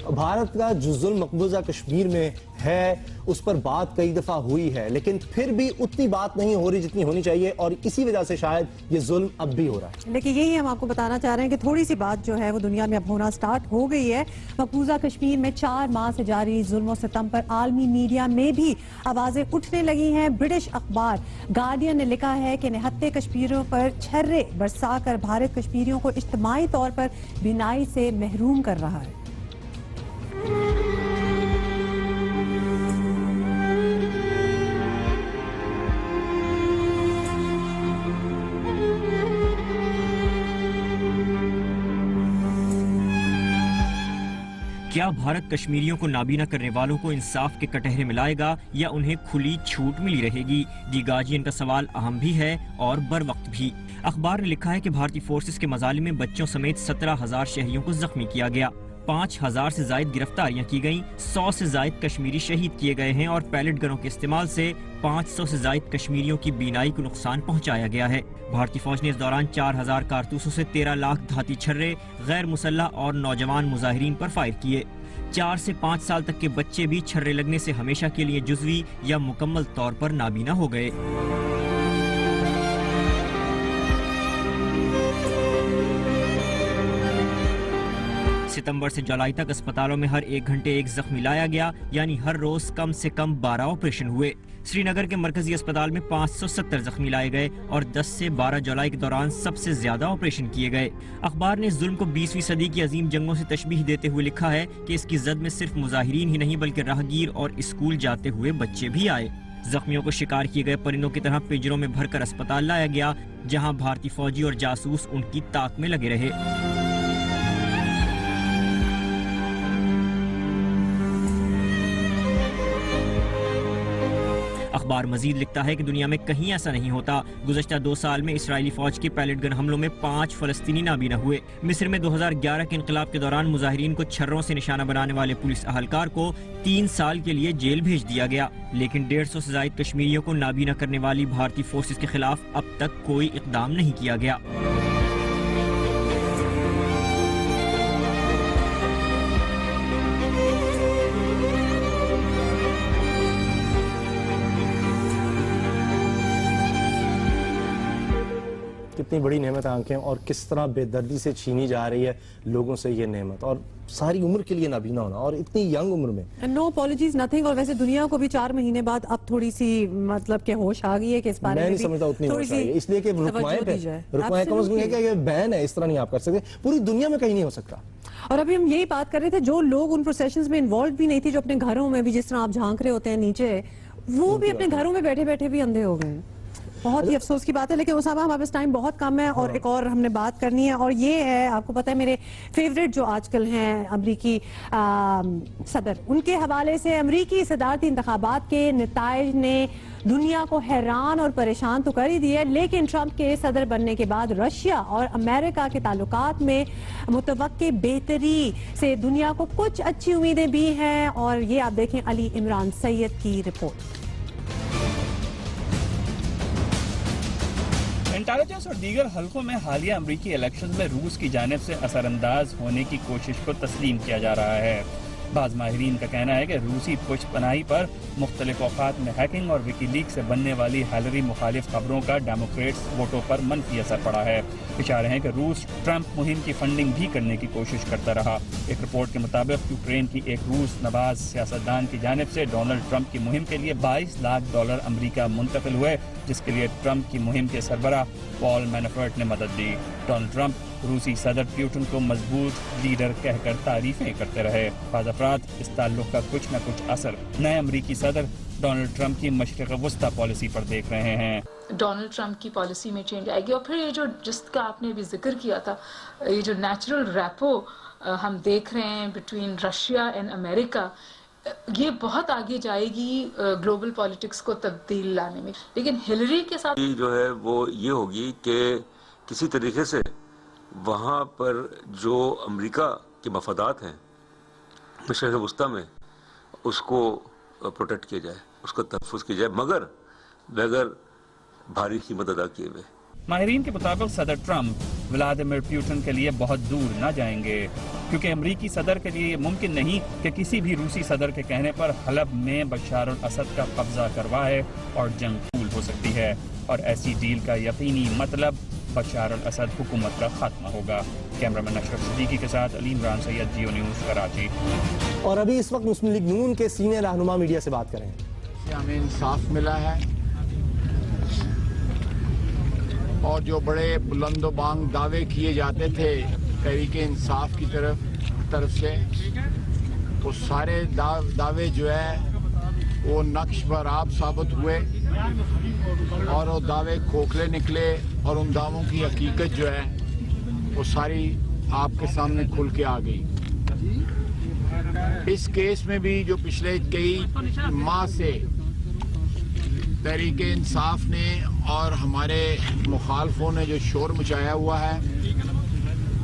भारत का जो जुल्म मकबूजा कश्मीर में है उस पर बात कई दफा हुई है, लेकिन फिर भी उतनी बात नहीं हो रही जितनी होनी चाहिए, और इसी वजह से शायद ये जुल्म अब भी हो रहा है। लेकिन यही हम आपको बताना चाह रहे हैं कि थोड़ी सी बात जो है वो दुनिया में अब होना स्टार्ट हो गई है। मकबूजा कश्मीर में 4 माह से जारी जुल्म और सितम पर आलमी मीडिया में भी आवाजें उठने लगी हैं। ब्रिटिश अखबार गार्डियन ने लिखा है कि निहत्ते कश्मीरियों पर छर्रे बरसाकर भारत कश्मीरियों को इज्तिमाई तौर पर बिनाई से महरूम कर रहा है। क्या भारत कश्मीरियों को नाबीना करने वालों को इंसाफ के कटहरे मिलाएगा या उन्हें खुली छूट मिली रहेगी? दी गार्जियन का सवाल अहम भी है और बर वक्त भी। अखबार ने लिखा है कि भारतीय फोर्सेस के मजालिम में बच्चों समेत 17,000 शहरियों को जख्मी किया गया, 5,000 से जायद गिरफ्तारियां की गईं, 100 से जायद कश्मीरी शहीद किए गए हैं और पैलेट गनों के इस्तेमाल से 500 से जायद कश्मीरियों की बीनाई को नुकसान पहुंचाया गया है। भारतीय फौज ने इस दौरान 4,000 कारतूसों से 13 लाख धाती छर्रे गैर मुसल्लह और नौजवान मुजाहिरीन पर फायर किए। 4 से 5 साल तक के बच्चे भी छर्रे लगने से हमेशा के लिए जुज़वी या मुकम्मल तौर पर नाबीना हो गए। सितंबर से जुलाई तक अस्पतालों में हर 1 घंटे 1 जख्मी लाया गया, यानी हर रोज कम से कम 12 ऑपरेशन हुए। श्रीनगर के मरकजी अस्पताल में 570 जख्मी लाए गए और 10 से 12 जुलाई के दौरान सबसे ज्यादा ऑपरेशन किए गए। अखबार ने इस जुल्म को 20वीं सदी की अजीम जंगों से तशबीह देते हुए लिखा है कि इसकी जद में सिर्फ मुजाहिरीन ही नहीं बल्कि राहगीर और स्कूल जाते हुए बच्चे भी आए। जख्मियों को शिकार किए गए परिंदों की तरह पिंजरों में भरकर अस्पताल लाया गया, जहां भारतीय फौजी और जासूस उनकी ताक में लगे रहे। अखबार अखबार मजीद लिखता है कि दुनिया में कहीं ऐसा नहीं होता। गुज़श्ता 2 साल में इसराइली फौज के पैलेट गन हमलों में 5 फलस्तीनी नाबीना हुए। मिस्र में 2011 के इंकलाब के दौरान मुजाहिरीन को छर्रों से निशाना बनाने वाले पुलिस अहलकार को 3 साल के लिए जेल भेज दिया गया, लेकिन 150 से ज़ायद कश्मीरियों को नाबीना करने वाली भारतीय फोर्सेस के खिलाफ अब तक कोई इक़दाम नहीं किया गया। कितनी बड़ी नेमत आंखें और किस तरह बेदर्दी से छीनी जा रही है लोगों से ये नेमत, और सारी उम्र के लिए नाबीना होना और इतनी यंग उम्र में। No apologies nothing. और वैसे दुनिया को भी 4 महीने बाद अब थोड़ी सी मतलब के होश आ गई है कि इस बारे में मैं नहीं समझता उतनी होश आई है, इसलिए कि रुकवाएं कम से कम कि बैन है, इस तरह नहीं आप कर सकते, पूरी दुनिया में कहीं नहीं हो सकता। और अभी हम यही बात कर रहे थे, जो लोग उन प्रोसेशंस में इन्वॉल्व भी नहीं थे, जो अपने घरों में भी जिस तरह आप झांक रहे होते हैं नीचे, वो भी अपने घरों में बैठे बैठे भी अंधे हो गए। बहुत ही अफसोस की बात है। लेकिन उसामा हमारे पास टाइम बहुत कम है और एक और हमने बात करनी है, और ये है, आपको पता है मेरे फेवरेट जो आजकल हैं अमरीकी सदर, उनके हवाले से अमरीकी सदारती इंतखाबात के नताइज ने दुनिया को हैरान और परेशान तो कर ही दिया, लेकिन ट्रंप के सदर बनने के बाद रशिया और अमेरिका के ताल्लुकात में मुतवक्के बेहतरी से दुनिया को कुछ अच्छी उम्मीदें भी हैं। और ये आप देखें अली इमरान सैयद की रिपोर्ट। इंटेलिजेंस और दीगर हलकों में हालिया अमरीकी इलेक्शन में रूस की जानिब से असरअंदाज होने की कोशिश को तस्लीम किया जा रहा है। बाज़ माहिरीन का कहना है कि रूसी पुष्पनाही पर मुख्तलिफ औकात में हैकिंग और विकीलीक से बनने वाली हिलरी मुखालिफ खबरों का डेमोक्रेट्स वोटों पर मनफी असर पड़ा है। इशारे हैं कि रूस ट्रंप मुहिम की फंडिंग भी करने की कोशिश करता रहा। एक रिपोर्ट के मुताबिक यूक्रेन की एक रूस नवाज सियासतदान की जानिब से डोनाल्ड ट्रंप की मुहिम के लिए $22 लाख अमरीका मुंतकिल हुए, जिसके लिए ट्रंप की मुहिम के सरबराह पॉल मैनाफर्ट ने मदद दी। डोनाल्ड ट्रंप रूसी सदर पुतिन को मजबूत लीडर कहकर तारीफें करते रहे। बाज़ अफराद इस ताल्लुक का कुछ न कुछ असर नए अमरीकी सदर डोनाल्ड ट्रंप की मशरिक़ वस्ता पॉलिसी पर देख रहे हैं। डोनाल्ड ट्रंप की पॉलिसी में चेंज आएगी, और फिर ये जो जिसका आपने भी जिक्र किया था, ये जो नेचुरल रैपो हम देख रहे हैं बिटवीन रशिया एंड अमेरिका, ये बहुत आगे जाएगी ग्लोबल पॉलिटिक्स को तब्दील लाने में। लेकिन हिलरी के साथ जो है वो ये होगी कि किसी तरीके से वहाँ पर जो अमेरिका के मफादात हैं मशरिक़ वस्ता में, उसको प्रोटेक्ट किया जाए, उसको तहफ़्फ़ुज़ किया जाए, मगर बगैर भारी कीमत अदा किए हुए। माहिरीन के मुताबिक सदर ट्रंप व्लादिमीर पुतिन के लिए बहुत दूर न जाएंगे, क्योंकि अमरीकी सदर के लिए मुमकिन नहीं कि किसी भी रूसी सदर के कहने पर हलब में बशार अल असद का कब्जा करवाए और जंग फूल हो सकती है, और ऐसी डील का यकीनी मतलब बशार अल असद हुकूमत का खात्मा होगा। कैमरामैन अशरफ सिद्दीकी के साथ अली इमरान सैयद, जियो न्यूज़, कराची। और अभी इस वक्त मुस्लिम लीग नून के सीनियर रहनुमा मीडिया से बात करेंगे। हमें इंसाफ मिला है, और जो बड़े बुलंदोबांग दावे किए जाते थे तहरीक इंसाफ की तरफ से, वो सारे दावे जो है वो नक्श बराब साबित हुए, और वो दावे खोखले निकले, और उन दावों की हकीकत जो है वो सारी आपके सामने खुल के आ गई। इस केस में भी जो पिछले कई माह से तहरीक इंसाफ ने और हमारे मुखालफों ने जो शोर मचाया हुआ है,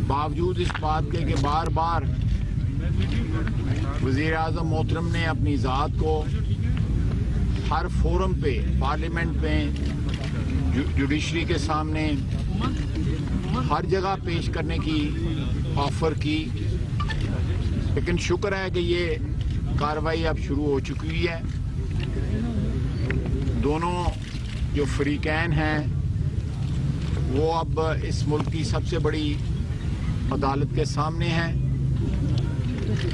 बावजूद इस बात के कि बार बार वज़ीर आज़म मोहतरम ने अपनी ज़ात को हर फोरम पे, पार्लियामेंट में, जुडिशरी के सामने, हर जगह पेश करने की ऑफर की, लेकिन शुक्र है कि ये कार्रवाई अब शुरू हो चुकी है। दोनों जो फरीकैन हैं वो अब इस मुल्क की सबसे बड़ी अदालत के सामने हैं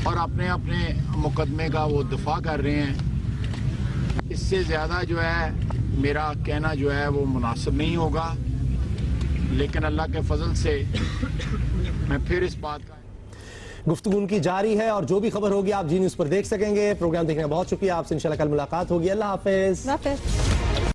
और अपने अपने मुकदमे का वो दफा कर रहे हैं। इससे ज़्यादा जो है मेरा कहना जो है वो मुनासिब नहीं होगा, लेकिन अल्लाह के फजल से मैं फिर इस बात का गुफ्तगू उनकी जारी है, और जो भी खबर होगी आप जी न्यूज़ पर देख सकेंगे। प्रोग्राम देखने का बहुत शुक्रिया, आपसे इंशाल्लाह कल मुलाकात होगी। अल्लाह हाफिज।